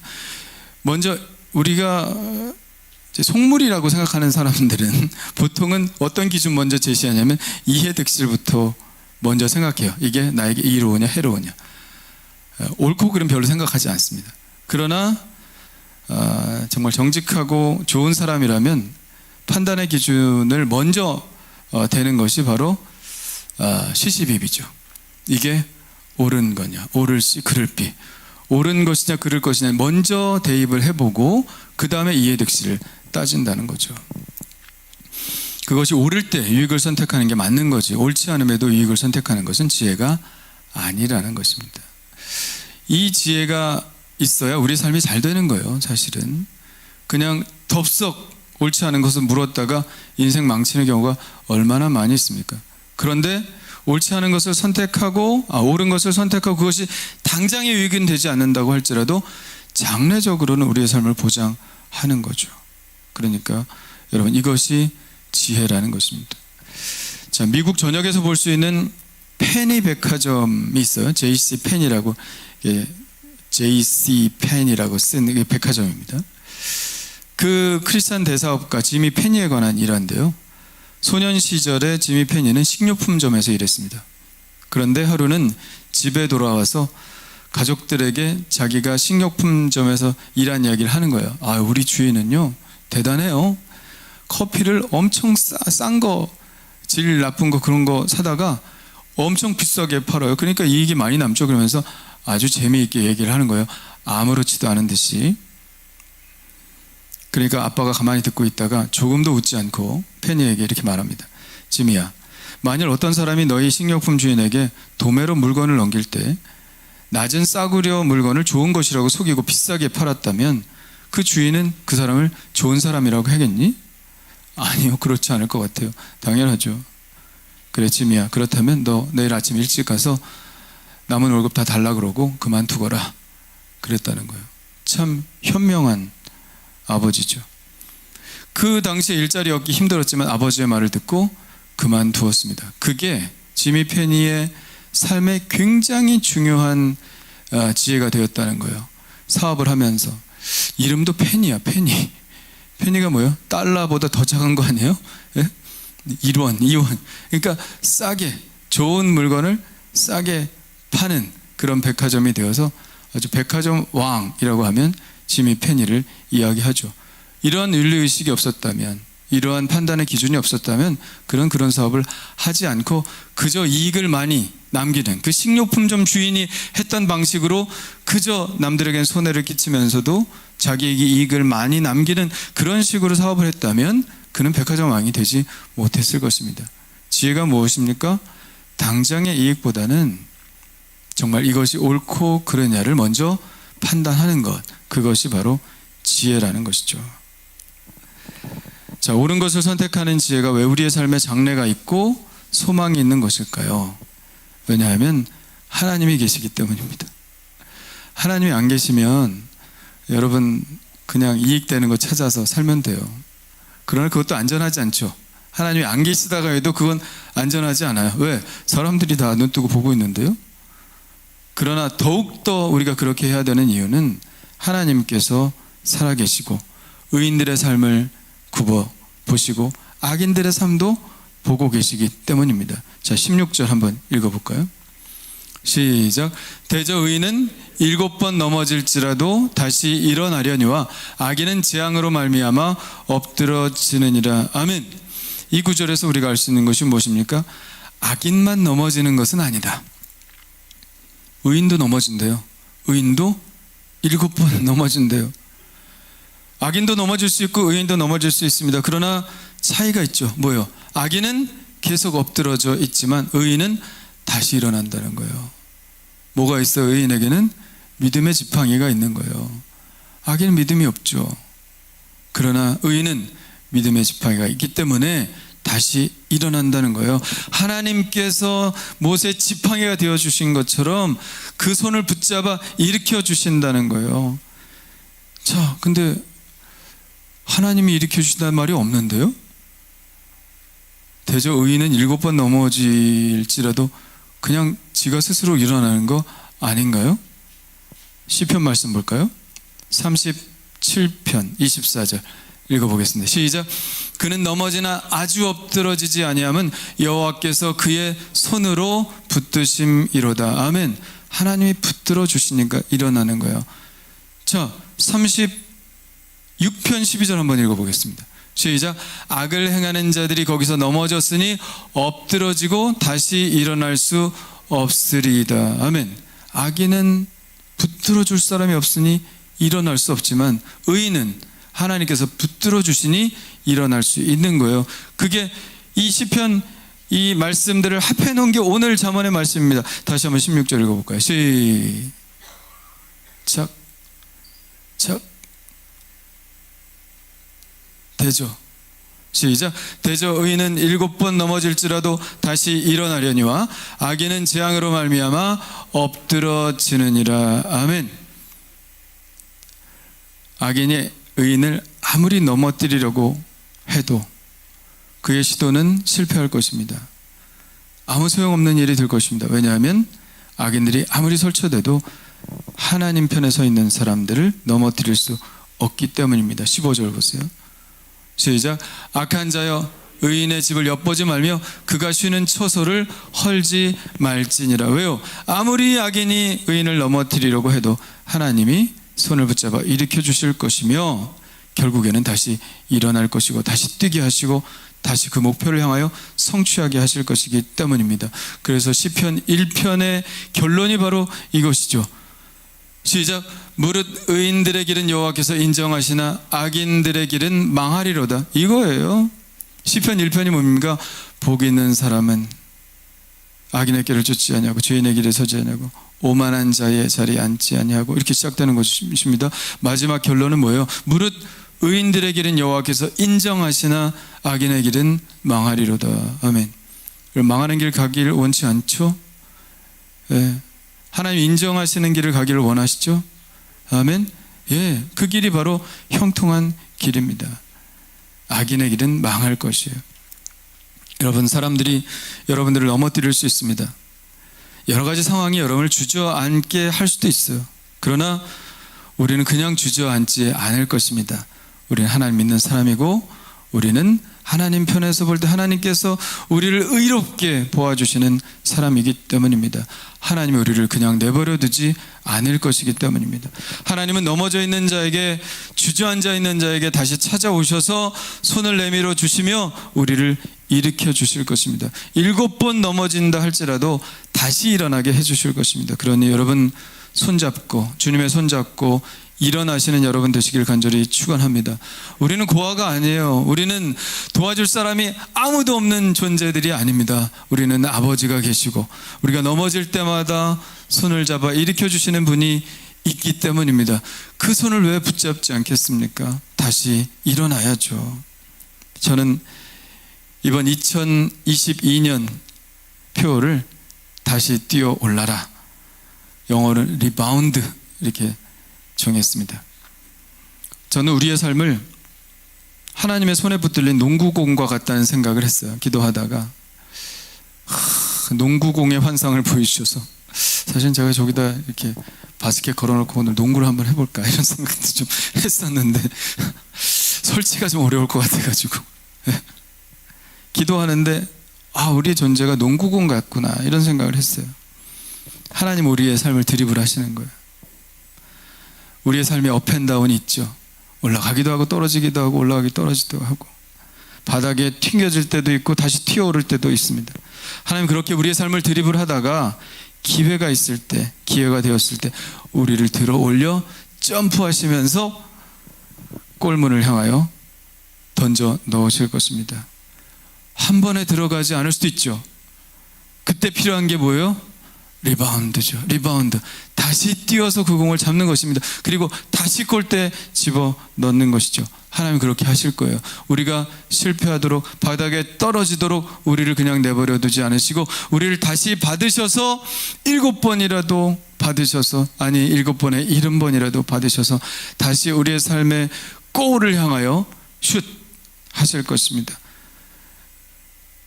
먼저 우리가 속물이라고 생각하는 사람들은 보통은 어떤 기준 먼저 제시하냐면 이해득실부터 먼저 생각해요. 이게 나에게 이로우냐 해로우냐. 옳고 그름 별로 생각하지 않습니다. 그러나 정말 정직하고 좋은 사람이라면 판단의 기준을 먼저 대는 것이 바로 시시비비죠. 이게 옳은 거냐, 옳을시 그를비, 옳은 것이냐 그를 것이냐 먼저 대입을 해보고 그 다음에 이해득실을 따진다는 거죠. 그것이 옳을 때 유익을 선택하는 게 맞는 거지, 옳지 않음에도 유익을 선택하는 것은 지혜가 아니라는 것입니다. 이 지혜가 있어야 우리 삶이 잘 되는 거예요. 사실은 그냥 덥석 옳지 않은 것을 물었다가 인생 망치는 경우가 얼마나 많이 있습니까? 그런데 옳지 않은 것을 선택하고 옳은 것을 선택하고 그것이 당장의 유익은 되지 않는다고 할지라도 장래적으로는 우리의 삶을 보장하는 거죠. 그러니까 여러분, 이것이 지혜라는 것입니다. 자, 미국 전역에서 볼 수 있는 페니 백화점이 있어요. JC 펜이라고, JC 펜이라고 쓴 백화점입니다. 그 크리스찬 대사업가 지미 페니에 관한 일화인데요. 소년 시절에 지미 페니는 식료품점에서 일했습니다. 그런데 하루는 집에 돌아와서 가족들에게 자기가 식료품점에서 일한 이야기를 하는 거예요. 우리 주인은요 대단해요. 커피를 엄청 싼 거, 질 나쁜 거 그런 거 사다가 엄청 비싸게 팔아요. 그러니까 이익이 많이 남죠. 그러면서 아주 재미있게 얘기를 하는 거예요. 아무렇지도 않은 듯이. 그러니까 아빠가 가만히 듣고 있다가 조금도 웃지 않고 페니에게 이렇게 말합니다. 지미야, 만일 어떤 사람이 너희 식료품 주인에게 도매로 물건을 넘길 때 낮은 싸구려 물건을 좋은 것이라고 속이고 비싸게 팔았다면 그 주인은 그 사람을 좋은 사람이라고 하겠니? 아니요, 그렇지 않을 것 같아요. 당연하죠. 그래 지미야, 그렇다면 너 내일 아침 일찍 가서 남은 월급 다 달라 그러고 그만두거라. 그랬다는 거예요. 참 현명한 아버지죠. 그 당시에 일자리 얻기 힘들었지만 아버지의 말을 듣고 그만두었습니다. 그게 지미 페니의 삶에 굉장히 중요한 지혜가 되었다는 거예요. 사업을 하면서. 이름도 페니야, 페니. 페니가 뭐예요? 달러보다 더 작은 거 아니에요? 예? 1원, 2원. 그러니까 싸게, 좋은 물건을 싸게 파는 그런 백화점이 되어서 아주 백화점 왕이라고 하면 지미 페니를 이야기하죠. 이러한 윤리의식이 없었다면, 이러한 판단의 기준이 없었다면 그런 사업을 하지 않고 그저 이익을 많이 남기는, 그 식료품점 주인이 했던 방식으로 그저 남들에겐 손해를 끼치면서도 자기에게 이익을 많이 남기는 그런 식으로 사업을 했다면 그는 백화점 왕이 되지 못했을 것입니다. 지혜가 무엇입니까? 당장의 이익보다는 정말 이것이 옳고 그르냐를 먼저 판단하는 것, 그것이 바로 지혜라는 것이죠. 자, 옳은 것을 선택하는 지혜가 왜 우리의 삶에 장래가 있고 소망이 있는 것일까요? 왜냐하면 하나님이 계시기 때문입니다. 하나님이 안 계시면 여러분 그냥 이익되는 거 찾아서 살면 돼요. 그러나 그것도 안전하지 않죠. 하나님이 안 계시다가 해도 그건 안전하지 않아요. 왜? 사람들이 다 눈 뜨고 보고 있는데요. 그러나 더욱더 우리가 그렇게 해야 되는 이유는 하나님께서 살아계시고 의인들의 삶을 굽어 보시고 악인들의 삶도 보고 계시기 때문입니다. 자, 16절 한번 읽어볼까요? 시작. 대저 의인은 7번 넘어질지라도 다시 일어나려니와 악인은 재앙으로 말미암아 엎드러지느니라. 아멘. 이 구절에서 우리가 알 수 있는 것이 무엇입니까? 악인만 넘어지는 것은 아니다. 의인도 넘어진대요. 의인도 7번 넘어진대요. 악인도 넘어질 수 있고 의인도 넘어질 수 있습니다. 그러나 차이가 있죠. 뭐요? 악인은 계속 엎드러져 있지만 의인은 다시 일어난다는 거예요. 뭐가 있어? 의인에게는 믿음의 지팡이가 있는 거예요. 악인은 믿음이 없죠. 그러나 의인은 믿음의 지팡이가 있기 때문에 다시 일어난다는 거예요. 하나님께서 모세의 지팡이가 되어주신 것처럼 그 손을 붙잡아 일으켜 주신다는 거예요. 자, 근데 하나님이 일으켜 주신다는 말이 없는데요? 대저 의인은 7번 넘어질지라도 그냥 지가 스스로 일어나는 거 아닌가요? 시편 말씀 볼까요? 37편 24절 읽어보겠습니다. 시작. 그는 넘어지나 아주 엎드러지지 아니함은 여호와께서 그의 손으로 붙드심이로다. 아멘. 하나님이 붙들어 주시니까 일어나는 거예요. 자, 36편 12절 한번 읽어보겠습니다. 시작. 악을 행하는 자들이 거기서 넘어졌으니 엎드러지고 다시 일어날 수 없으리이다. 아멘. 악인은 붙들어 줄 사람이 없으니 일어날 수 없지만 의인은 하나님께서 붙들어 주시니 일어날 수 있는 거예요. 그게 이 시편 이 말씀들을 합해 놓은 게 오늘 잠언의 말씀입니다. 다시 한번 16절 읽어볼까요? 시작. 대저. 시작. 대저 의인은 7번 넘어질지라도 다시 일어나려니와 악인은 재앙으로 말미암아 엎드러지느니라. 아멘. 악인이 의인을 아무리 넘어뜨리려고 해도 그의 시도는 실패할 것입니다. 아무 소용없는 일이 될 것입니다. 왜냐하면 악인들이 아무리 설쳐대도 하나님 편에 서 있는 사람들을 넘어뜨릴 수 없기 때문입니다. 15절 보세요. 시작. 악한 자여 의인의 집을 엿보지 말며 그가 쉬는 처소를 헐지 말지니라. 왜요? 아무리 악인이 의인을 넘어뜨리려고 해도 하나님이 손을 붙잡아 일으켜 주실 것이며 결국에는 다시 일어날 것이고 다시 뛰게 하시고 다시 그 목표를 향하여 성취하게 하실 것이기 때문입니다. 그래서 시편 1편의 결론이 바로 이것이죠. 시작. 무릇 의인들의 길은 여호와께서 인정하시나 악인들의 길은 망하리로다. 이거예요. 시편 1편이 뭡니까? 복 있는 사람은 악인의 길을 쫓지 아니하고 죄인의 길에 서지 아니하고 오만한 자의 자리에 앉지 아니하고 이렇게 시작되는 것입니다. 마지막 결론은 뭐예요? 무릇 의인들의 길은 여호와께서 인정하시나 악인의 길은 망하리로다. 아멘. 망하는 길 가기를 원치 않죠? 예. 하나님 인정하시는 길을 가기를 원하시죠? 아멘. 예, 그 길이 바로 형통한 길입니다. 악인의 길은 망할 것이에요. 여러분, 사람들이 여러분들을 넘어뜨릴 수 있습니다. 여러 가지 상황이 여러분을 주저앉게 할 수도 있어요. 그러나 우리는 그냥 주저앉지 않을 것입니다. 우리는 하나님 믿는 사람이고 우리는 하나님 편에서 볼 때 하나님께서 우리를 의롭게 보아주시는 사람이기 때문입니다. 하나님이 우리를 그냥 내버려 두지 않을 것이기 때문입니다. 하나님은 넘어져 있는 자에게, 주저앉아 있는 자에게 다시 찾아오셔서 손을 내밀어 주시며 우리를 일으켜 주실 것입니다. 7번 넘어진다 할지라도 다시 일어나게 해 주실 것입니다. 그러니 여러분 손잡고, 주님의 손잡고 일어나시는 여러분 되시길 간절히 축원합니다. 우리는 고아가 아니에요. 우리는 도와줄 사람이 아무도 없는 존재들이 아닙니다. 우리는 아버지가 계시고 우리가 넘어질 때마다 손을 잡아 일으켜 주시는 분이 있기 때문입니다. 그 손을 왜 붙잡지 않겠습니까? 다시 일어나야죠. 저는 이번 2022년 표를 다시 뛰어 올라라, 영어는 리바운드 이렇게 정했습니다. 저는 우리의 삶을 하나님의 손에 붙들린 농구공과 같다는 생각을 했어요. 기도하다가 농구공의 환상을 보여주셔서 사실 제가 저기다 이렇게 바스켓 걸어놓고 오늘 농구를 한번 해볼까 이런 생각도 좀 했었는데 설치가 좀 어려울 것 같아가지고 기도하는데 우리의 존재가 농구공 같구나 이런 생각을 했어요. 하나님 우리의 삶을 드리블 하시는 거예요. 우리의 삶에 업앤다운이 있죠. 올라가기도 하고 떨어지기도 하고 올라가기 떨어지기도 하고 바닥에 튕겨질 때도 있고 다시 튀어오를 때도 있습니다. 하나님 그렇게 우리의 삶을 드리블 하다가 기회가 있을 때, 기회가 되었을 때 우리를 들어 올려 점프하시면서 골문을 향하여 던져 넣으실 것입니다. 한 번에 들어가지 않을 수도 있죠. 그때 필요한 게 뭐예요? 리바운드죠. 리바운드. 다시 뛰어서 그 공을 잡는 것입니다. 그리고 다시 골대에 집어 넣는 것이죠. 하나님 그렇게 하실 거예요. 우리가 실패하도록, 바닥에 떨어지도록 우리를 그냥 내버려 두지 않으시고, 우리를 다시 받으셔서 7번이라도 받으셔서, 아니 7번에 70번이라도 받으셔서 다시 우리의 삶의 골을 향하여 슛 하실 것입니다.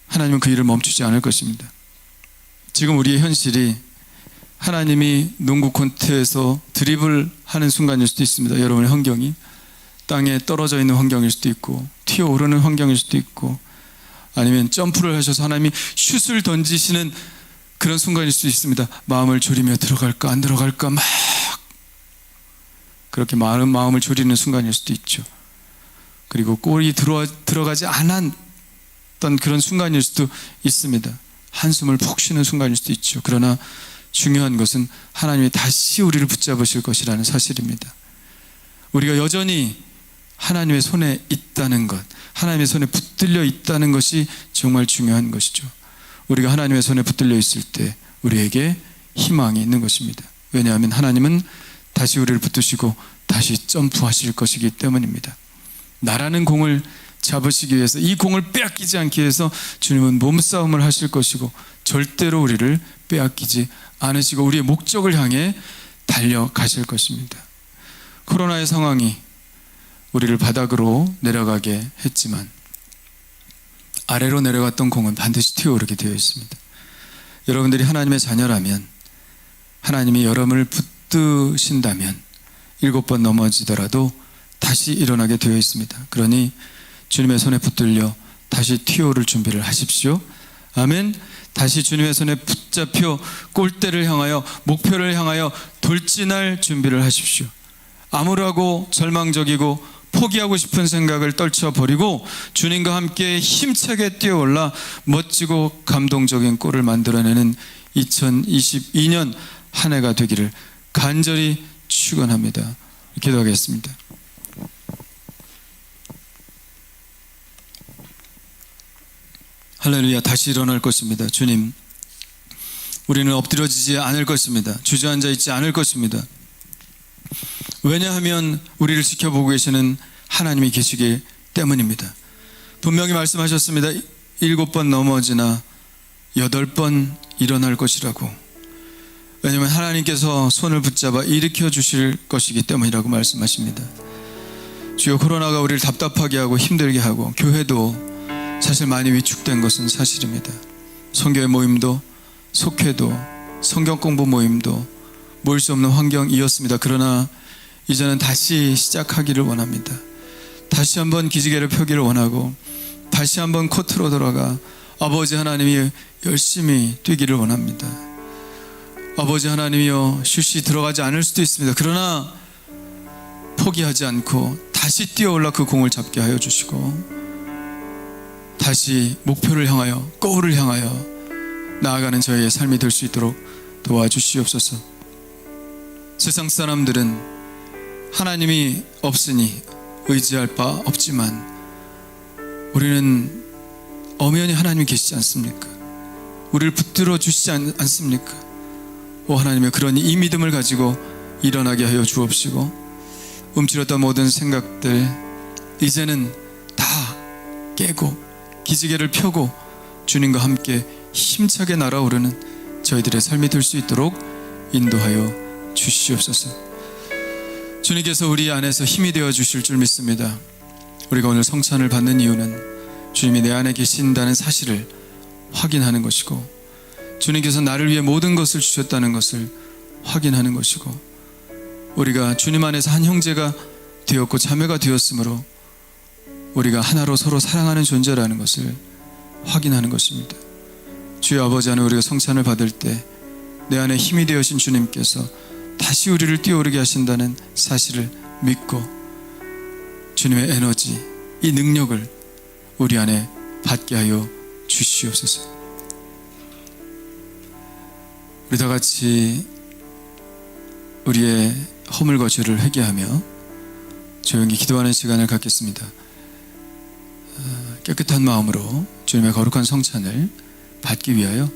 하나님은 그 일을 멈추지 않을 것입니다. 지금 우리의 현실이 하나님이 농구 코트에서 드리블 하는 순간일 수도 있습니다. 여러분의 환경이 땅에 떨어져 있는 환경일 수도 있고, 튀어오르는 환경일 수도 있고, 아니면 점프를 하셔서 하나님이 슛을 던지시는 그런 순간일 수도 있습니다. 마음을 졸이며 들어갈까 안 들어갈까 막 그렇게 마음을 졸이는 순간일 수도 있죠. 그리고 골이 들어가지 않았던 그런 순간일 수도 있습니다. 한숨을 푹 쉬는 순간일 수도 있죠. 그러나 중요한 것은 하나님이 다시 우리를 붙잡으실 것이라는 사실입니다. 우리가 여전히 하나님의 손에 있다는 것, 하나님의 손에 붙들려 있다는 것이 정말 중요한 것이죠. 우리가 하나님의 손에 붙들려 있을 때 우리에게 희망이 있는 것입니다. 왜냐하면 하나님은 다시 우리를 붙드시고 다시 점프하실 것이기 때문입니다. 나라는 공을 잡으시기 위해서, 이 공을 빼앗기지 않기 위해서 주님은 몸싸움을 하실 것이고, 절대로 우리를 빼앗기지 않으시고 우리의 목적을 향해 달려가실 것입니다. 코로나의 상황이 우리를 바닥으로 내려가게 했지만 아래로 내려갔던 공은 반드시 튀어오르게 되어 있습니다. 여러분들이 하나님의 자녀라면, 하나님이 여러분을 붙드신다면 7번 넘어지더라도 다시 일어나게 되어 있습니다. 그러니 주님의 손에 붙들려 다시 튀어오를 준비를 하십시오. 아멘. 다시 주님의 손에 붙잡혀 골대를 향하여, 목표를 향하여 돌진할 준비를 하십시오. 암울하고 절망적이고 포기하고 싶은 생각을 떨쳐버리고 주님과 함께 힘차게 뛰어올라 멋지고 감동적인 골을 만들어내는 2022년 한 해가 되기를 간절히 축원합니다. 기도하겠습니다. 할렐루야. 다시 일어날 것입니다. 주님, 우리는 엎드려지지 않을 것입니다. 주저앉아 있지 않을 것입니다. 왜냐하면 우리를 지켜보고 계시는 하나님이 계시기 때문입니다. 분명히 말씀하셨습니다. 7번 넘어지나 8번 일어날 것이라고. 왜냐하면 하나님께서 손을 붙잡아 일으켜 주실 것이기 때문이라고 말씀하십니다. 주여, 코로나가 우리를 답답하게 하고 힘들게 하고 교회도 사실 많이 위축된 것은 사실입니다. 선교회 모임도, 속회도, 성경 공부 모임도 모일 수 없는 환경이었습니다. 그러나 이제는 다시 시작하기를 원합니다. 다시 한번 기지개를 펴기를 원하고 다시 한번 코트로 돌아가 아버지 하나님이 열심히 뛰기를 원합니다. 아버지 하나님이여, 슛이 들어가지 않을 수도 있습니다. 그러나 포기하지 않고 다시 뛰어올라 그 공을 잡게 하여 주시고, 다시 목표를 향하여, 골을 향하여 나아가는 저희의 삶이 될 수 있도록 도와주시옵소서. 세상 사람들은 하나님이 없으니 의지할 바 없지만 우리는 엄연히 하나님이 계시지 않습니까? 우리를 붙들어 주시지 않습니까? 오 하나님의 그런 이 믿음을 가지고 일어나게 하여 주옵시고, 움츠렸던 모든 생각들 이제는 다 깨고 기지개를 펴고 주님과 함께 힘차게 날아오르는 저희들의 삶이 될 수 있도록 인도하여 주시옵소서. 주님께서 우리 안에서 힘이 되어 주실 줄 믿습니다. 우리가 오늘 성찬을 받는 이유는 주님이 내 안에 계신다는 사실을 확인하는 것이고, 주님께서 나를 위해 모든 것을 주셨다는 것을 확인하는 것이고, 우리가 주님 안에서 한 형제가 되었고 자매가 되었으므로 우리가 하나로 서로 사랑하는 존재라는 것을 확인하는 것입니다. 주여 아버지 안에 우리가 성찬을 받을 때 내 안에 힘이 되어신 주님께서 다시 우리를 뛰어오르게 하신다는 사실을 믿고 주님의 에너지, 이 능력을 우리 안에 받게 하여 주시옵소서. 우리 다 같이 우리의 허물과 죄를 회개하며 조용히 기도하는 시간을 갖겠습니다. 깨끗한 마음으로 주님의 거룩한 성찬을 받기 위하여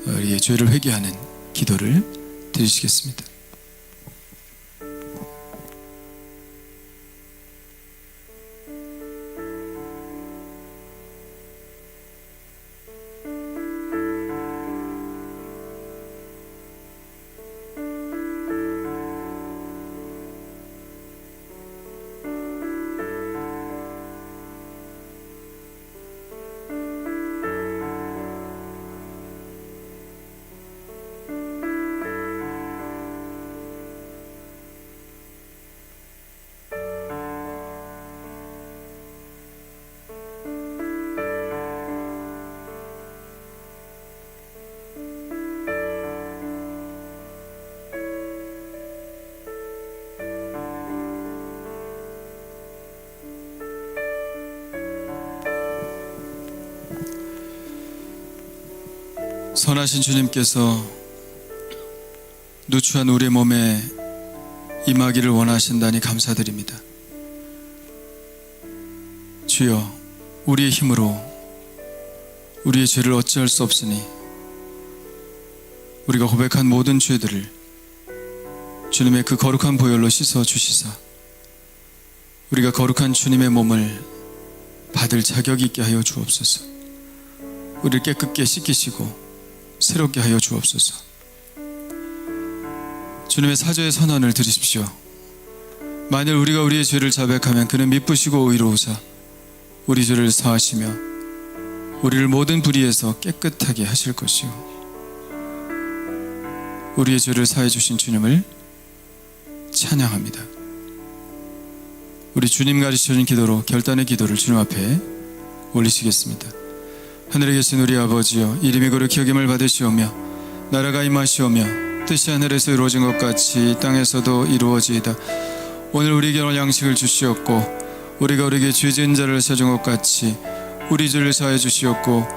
우리의 죄를 회개하는 기도를 드리시겠습니다. 선하신 주님께서 누추한 우리의 몸에 임하기를 원하신다니 감사드립니다. 주여, 우리의 힘으로 우리의 죄를 어찌할 수 없으니 우리가 고백한 모든 죄들을 주님의 그 거룩한 보혈로 씻어 주시사 우리가 거룩한 주님의 몸을 받을 자격이 있게 하여 주옵소서. 우리를 깨끗게 씻기시고 새롭게 하여 주옵소서. 주님의 사죄의 선언을 들으십시오. 만일 우리가 우리의 죄를 자백하면 그는 미쁘시고 의로우사 우리 죄를 사하시며 우리를 모든 불의에서 깨끗하게 하실 것이요 우리의 죄를 사해 주신 주님을 찬양합니다. 우리 주님 가르쳐준 기도로 결단의 기도를 주님 앞에 올리시겠습니다. 하늘에 계신 우리 아버지여, 이름이 거룩히 여김을 받으시오며 나라가 임하시오며 뜻이 하늘에서 이루어진 것 같이 땅에서도 이루어지이다. 오늘 우리에게 오늘 양식을 주시옵고 우리가 우리에게 죄 지은 자를 사준 것 같이 우리 죄를 사해 주시옵고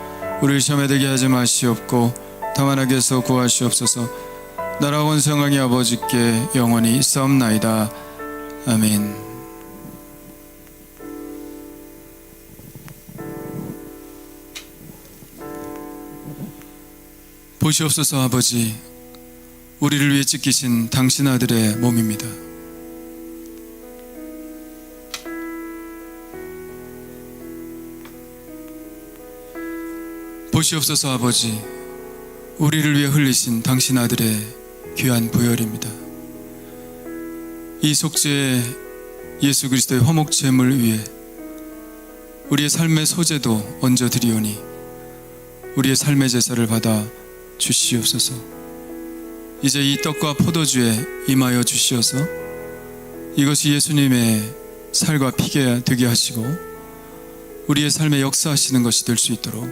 우리를 시험에 들게 하지 마시옵고 다만 악에서 구하시옵소서. 나라와 원성왕의 아버지께 영원히 있사옵나이다. 아멘. 보시옵소서. 아버지, 우리를 위해 찢기신 당신 아들의 몸입니다. 보시옵소서. 아버지, 우리를 위해 흘리신 당신 아들의 귀한 보혈입니다. 이 속죄의 예수 그리스도의 화목제물 위에 우리의 삶의 소재도 얹어드리오니 우리의 삶의 제사를 받아 주시옵소서. 이제 이 떡과 포도주에 임하여 주시어서 이것이 예수님의 살과 피가 되게 하시고 우리의 삶에 역사하시는 것이 될 수 있도록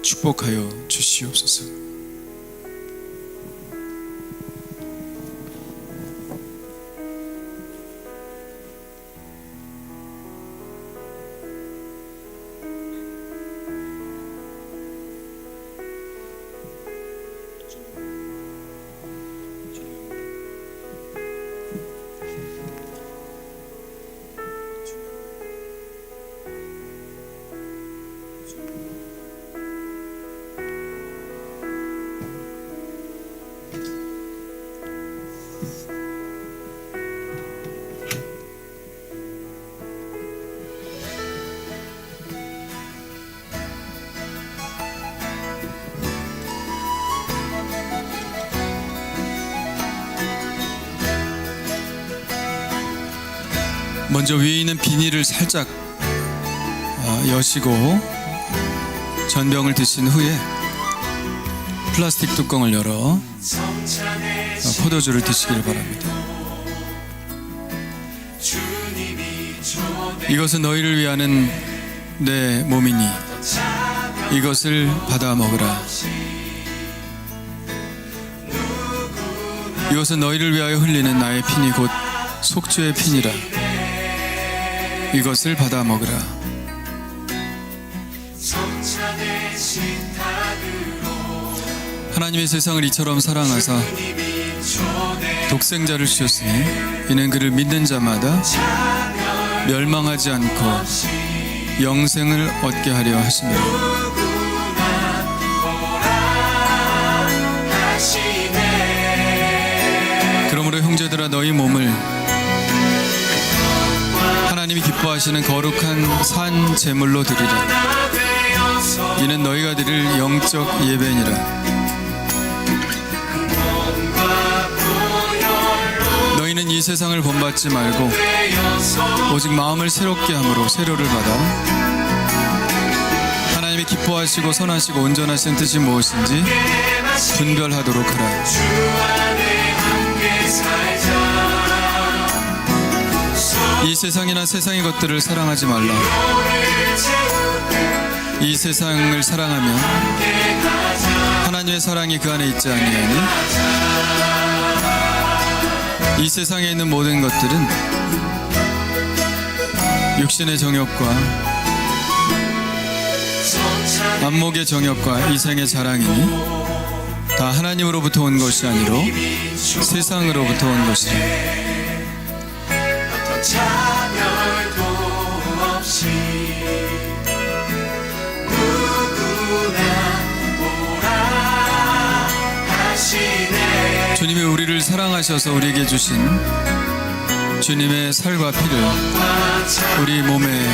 축복하여 주시옵소서. 먼저 위에 있는 비닐을 살짝 여시고 전병을 드신 후에 플라스틱 뚜껑을 열어 포도주를 드시기를 바랍니다. 이것은 너희를 위하는 내 몸이니 이것을 받아 먹으라. 이것은 너희를 위하여 흘리는 나의 피니 곧 속죄의 피니라. 이것을 받아 먹으라. 하나님의 세상을 이처럼 사랑하사 독생자를 주셨으니 이는 그를 믿는 자마다 멸망하지 않고 영생을 얻게 하려 하십니다. 그러므로 형제들아 너희 몸을 하나님이 기뻐하시는 거룩한 산 제물로 드리라. 이는 너희가 드릴 영적 예배니라. 너희는 이 세상을 본받지 말고 오직 마음을 새롭게 함으로 세로를 받아 하나님이 기뻐하시고 선하시고 온전하신 뜻이 무엇인지 분별하도록 하라. 이 세상이나 세상의 것들을 사랑하지 말라. 이 세상을 사랑하면 하나님의 사랑이 그 안에 있지 아니하니 이 세상에 있는 모든 것들은 육신의 정욕과 안목의 정욕과 이생의 자랑이니 다 하나님으로부터 온 것이 아니로 세상으로부터 온 것이라. 차별도 없이 누구나 보라 하시네. 주님이 우리를 사랑하셔서 우리에게 주신 주님의 살과 피를 우리 몸에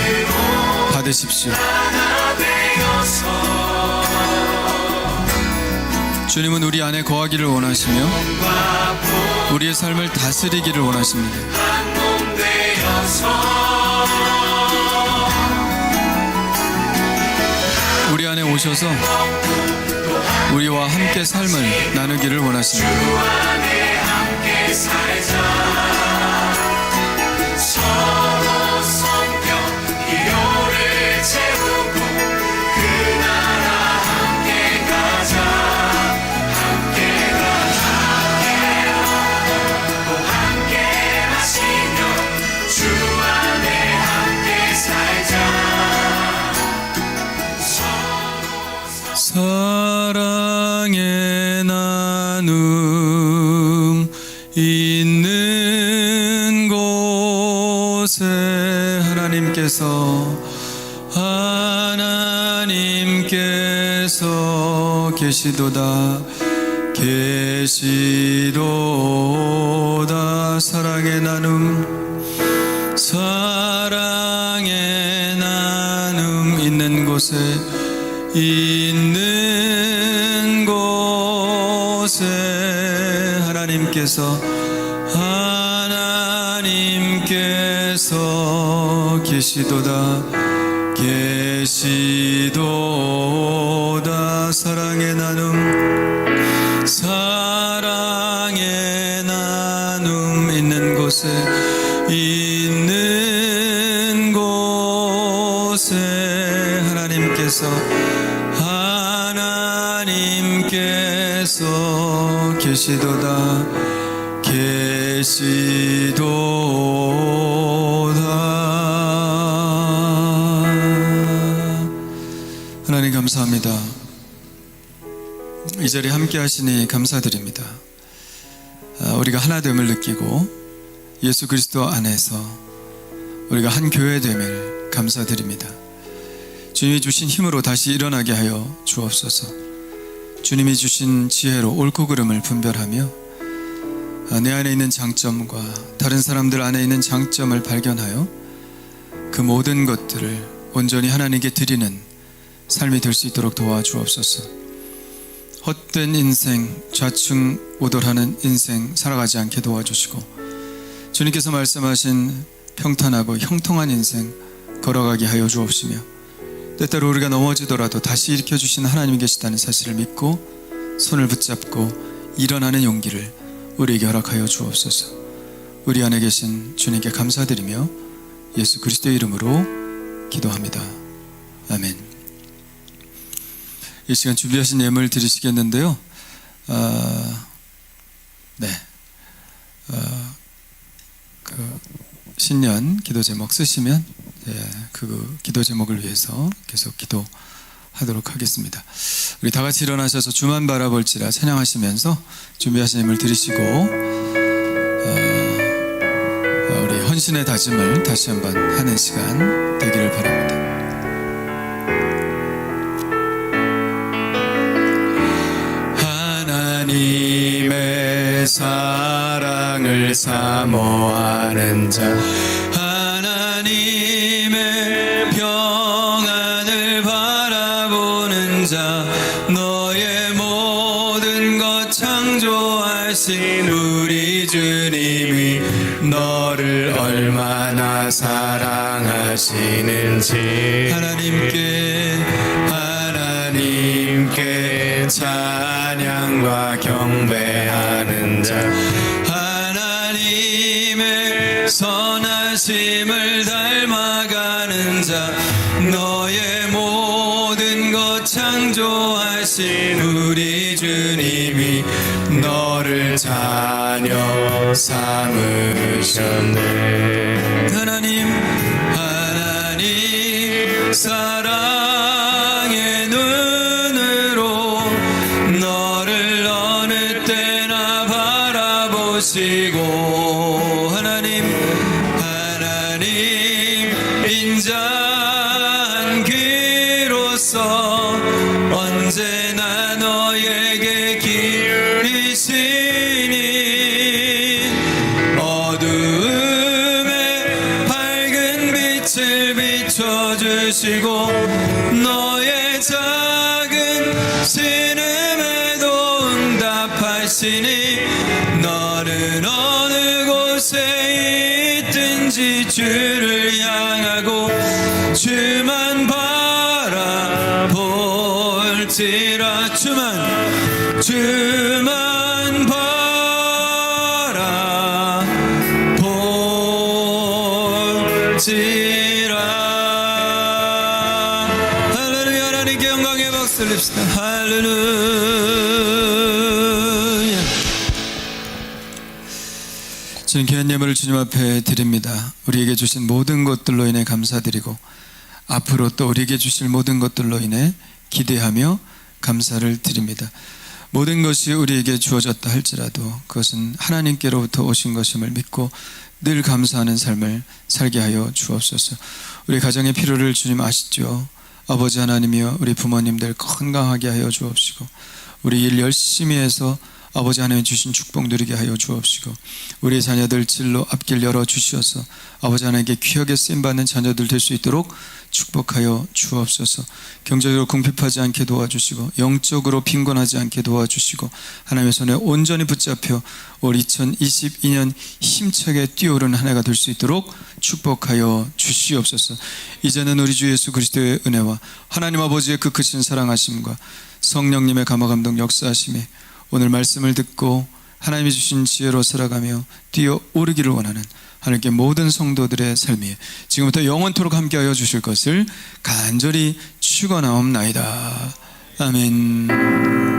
받으십시오. 주님은 우리 안에 거하기를 원하시며 우리의 삶을 다스리기를 원하십니다. 우리 안에 오셔서 우리와 함께 삶을 나누기를 원하십니다. 서로 성경 기호를 채우고 그 나라 함께 가자. 함께 또 함께 마시며 주 안에 함께 살자. 사랑의 나눔 있는 곳에 하나님께서 계시도다. 계시도다. 사랑의 나눔 있는 곳에 하나님께서 계시도다. 계시도다. 사랑의 나눔 있는 곳에 하나님께서 계시도다. 하나님 감사합니다. 이 자리에 함께 하시니 감사드립니다. 우리가 하나됨을 느끼고 예수 그리스도 안에서 우리가 한 교회됨을 감사드립니다. 주님이 주신 힘으로 다시 일어나게 하여 주옵소서. 주님이 주신 지혜로 옳고 그름을 분별하며 내 안에 있는 장점과 다른 사람들 안에 있는 장점을 발견하여 그 모든 것들을 온전히 하나님께 드리는 삶이 될 수 있도록 도와주옵소서. 헛된 인생, 좌충우돌하는 인생 살아가지 않게 도와주시고 주님께서 말씀하신 평탄하고 형통한 인생 걸어가게 하여 주옵시며 때때로 우리가 넘어지더라도 다시 일으켜주신 하나님이 계시다는 사실을 믿고 손을 붙잡고 일어나는 용기를 우리에게 허락하여 주옵소서. 우리 안에 계신 주님께 감사드리며 예수 그리스도의 이름으로 기도합니다. 아멘. 이 시간 준비하신 예물 드리시겠는데요. 그 신년 기도 제목 쓰시면 그 기도 제목을 위해서 계속 기도하도록 하겠습니다. 우리 다 같이 일어나셔서 주만 바라볼지라 찬양하시면서 준비하신 예물 드리시고 우리 헌신의 다짐을 다시 한번 하는 시간 되기를 바랍니다. 하나님의 사랑을 사모하는 자, 하나님의 평안을 바라보는 자, 너의 모든 것 창조하신 우리 주님이 너를 얼마나 사랑하시는지 하나님께 찬양과 경배하는 자, 하나님의 선하심을 닮아가는 자, 너의 모든 것 창조하신 우리 주님이 너를 자녀 삼으셨네. 하나님 사랑의 눈으로 너를 어느 때나 바라보시고, 하나님 인자한 귀로서 언제나 너에게 기리시니 어두움에 밝은 빛을 비춰주시고, 너의 작은 신음에도 응답하시니 너는 어느 곳에 있든지 주를 향하고 주만 바라볼지라. 주만 바라볼지라. 할렐루야. 하나님께 영광의 박수를 칩시다. 할렐루야. 저는 귀한 예물을 주님 앞에 드립니다. 우리에게 주신 모든 것들로 인해 감사드리고, 앞으로 또 우리에게 주실 모든 것들로 인해 기대하며 감사를 드립니다. 모든 것이 우리에게 주어졌다 할지라도 그것은 하나님께로부터 오신 것임을 믿고 늘 감사하는 삶을 살게 하여 주옵소서. 우리 가정의 필요를 주님 아시죠? 아버지 하나님이여, 우리 부모님들 건강하게 하여 주옵시고, 우리 일 열심히 해서 아버지 하나님 주신 축복 누리게 하여 주옵시고, 우리 자녀들 진로 앞길 열어 주시어서 아버지 하나님께 귀하게 쓰임받는 자녀들 될 수 있도록 축복하여 주옵소서. 경제적으로 궁핍하지 않게 도와주시고, 영적으로 빈곤하지 않게 도와주시고, 하나님의 손에 온전히 붙잡혀 올 2022년 힘차게 뛰어오르는 한 해가 될 수 있도록 축복하여 주시옵소서. 이제는 우리 주 예수 그리스도의 은혜와 하나님 아버지의 그 크신 사랑하심과 성령님의 감화감동 역사하심에 오늘 말씀을 듣고 하나님이 주신 지혜로 살아가며 뛰어오르기를 원하는 하나님께 모든 성도들의 삶이 지금부터 영원토록 함께하여 주실 것을 간절히 축원하옵나이다. 아멘.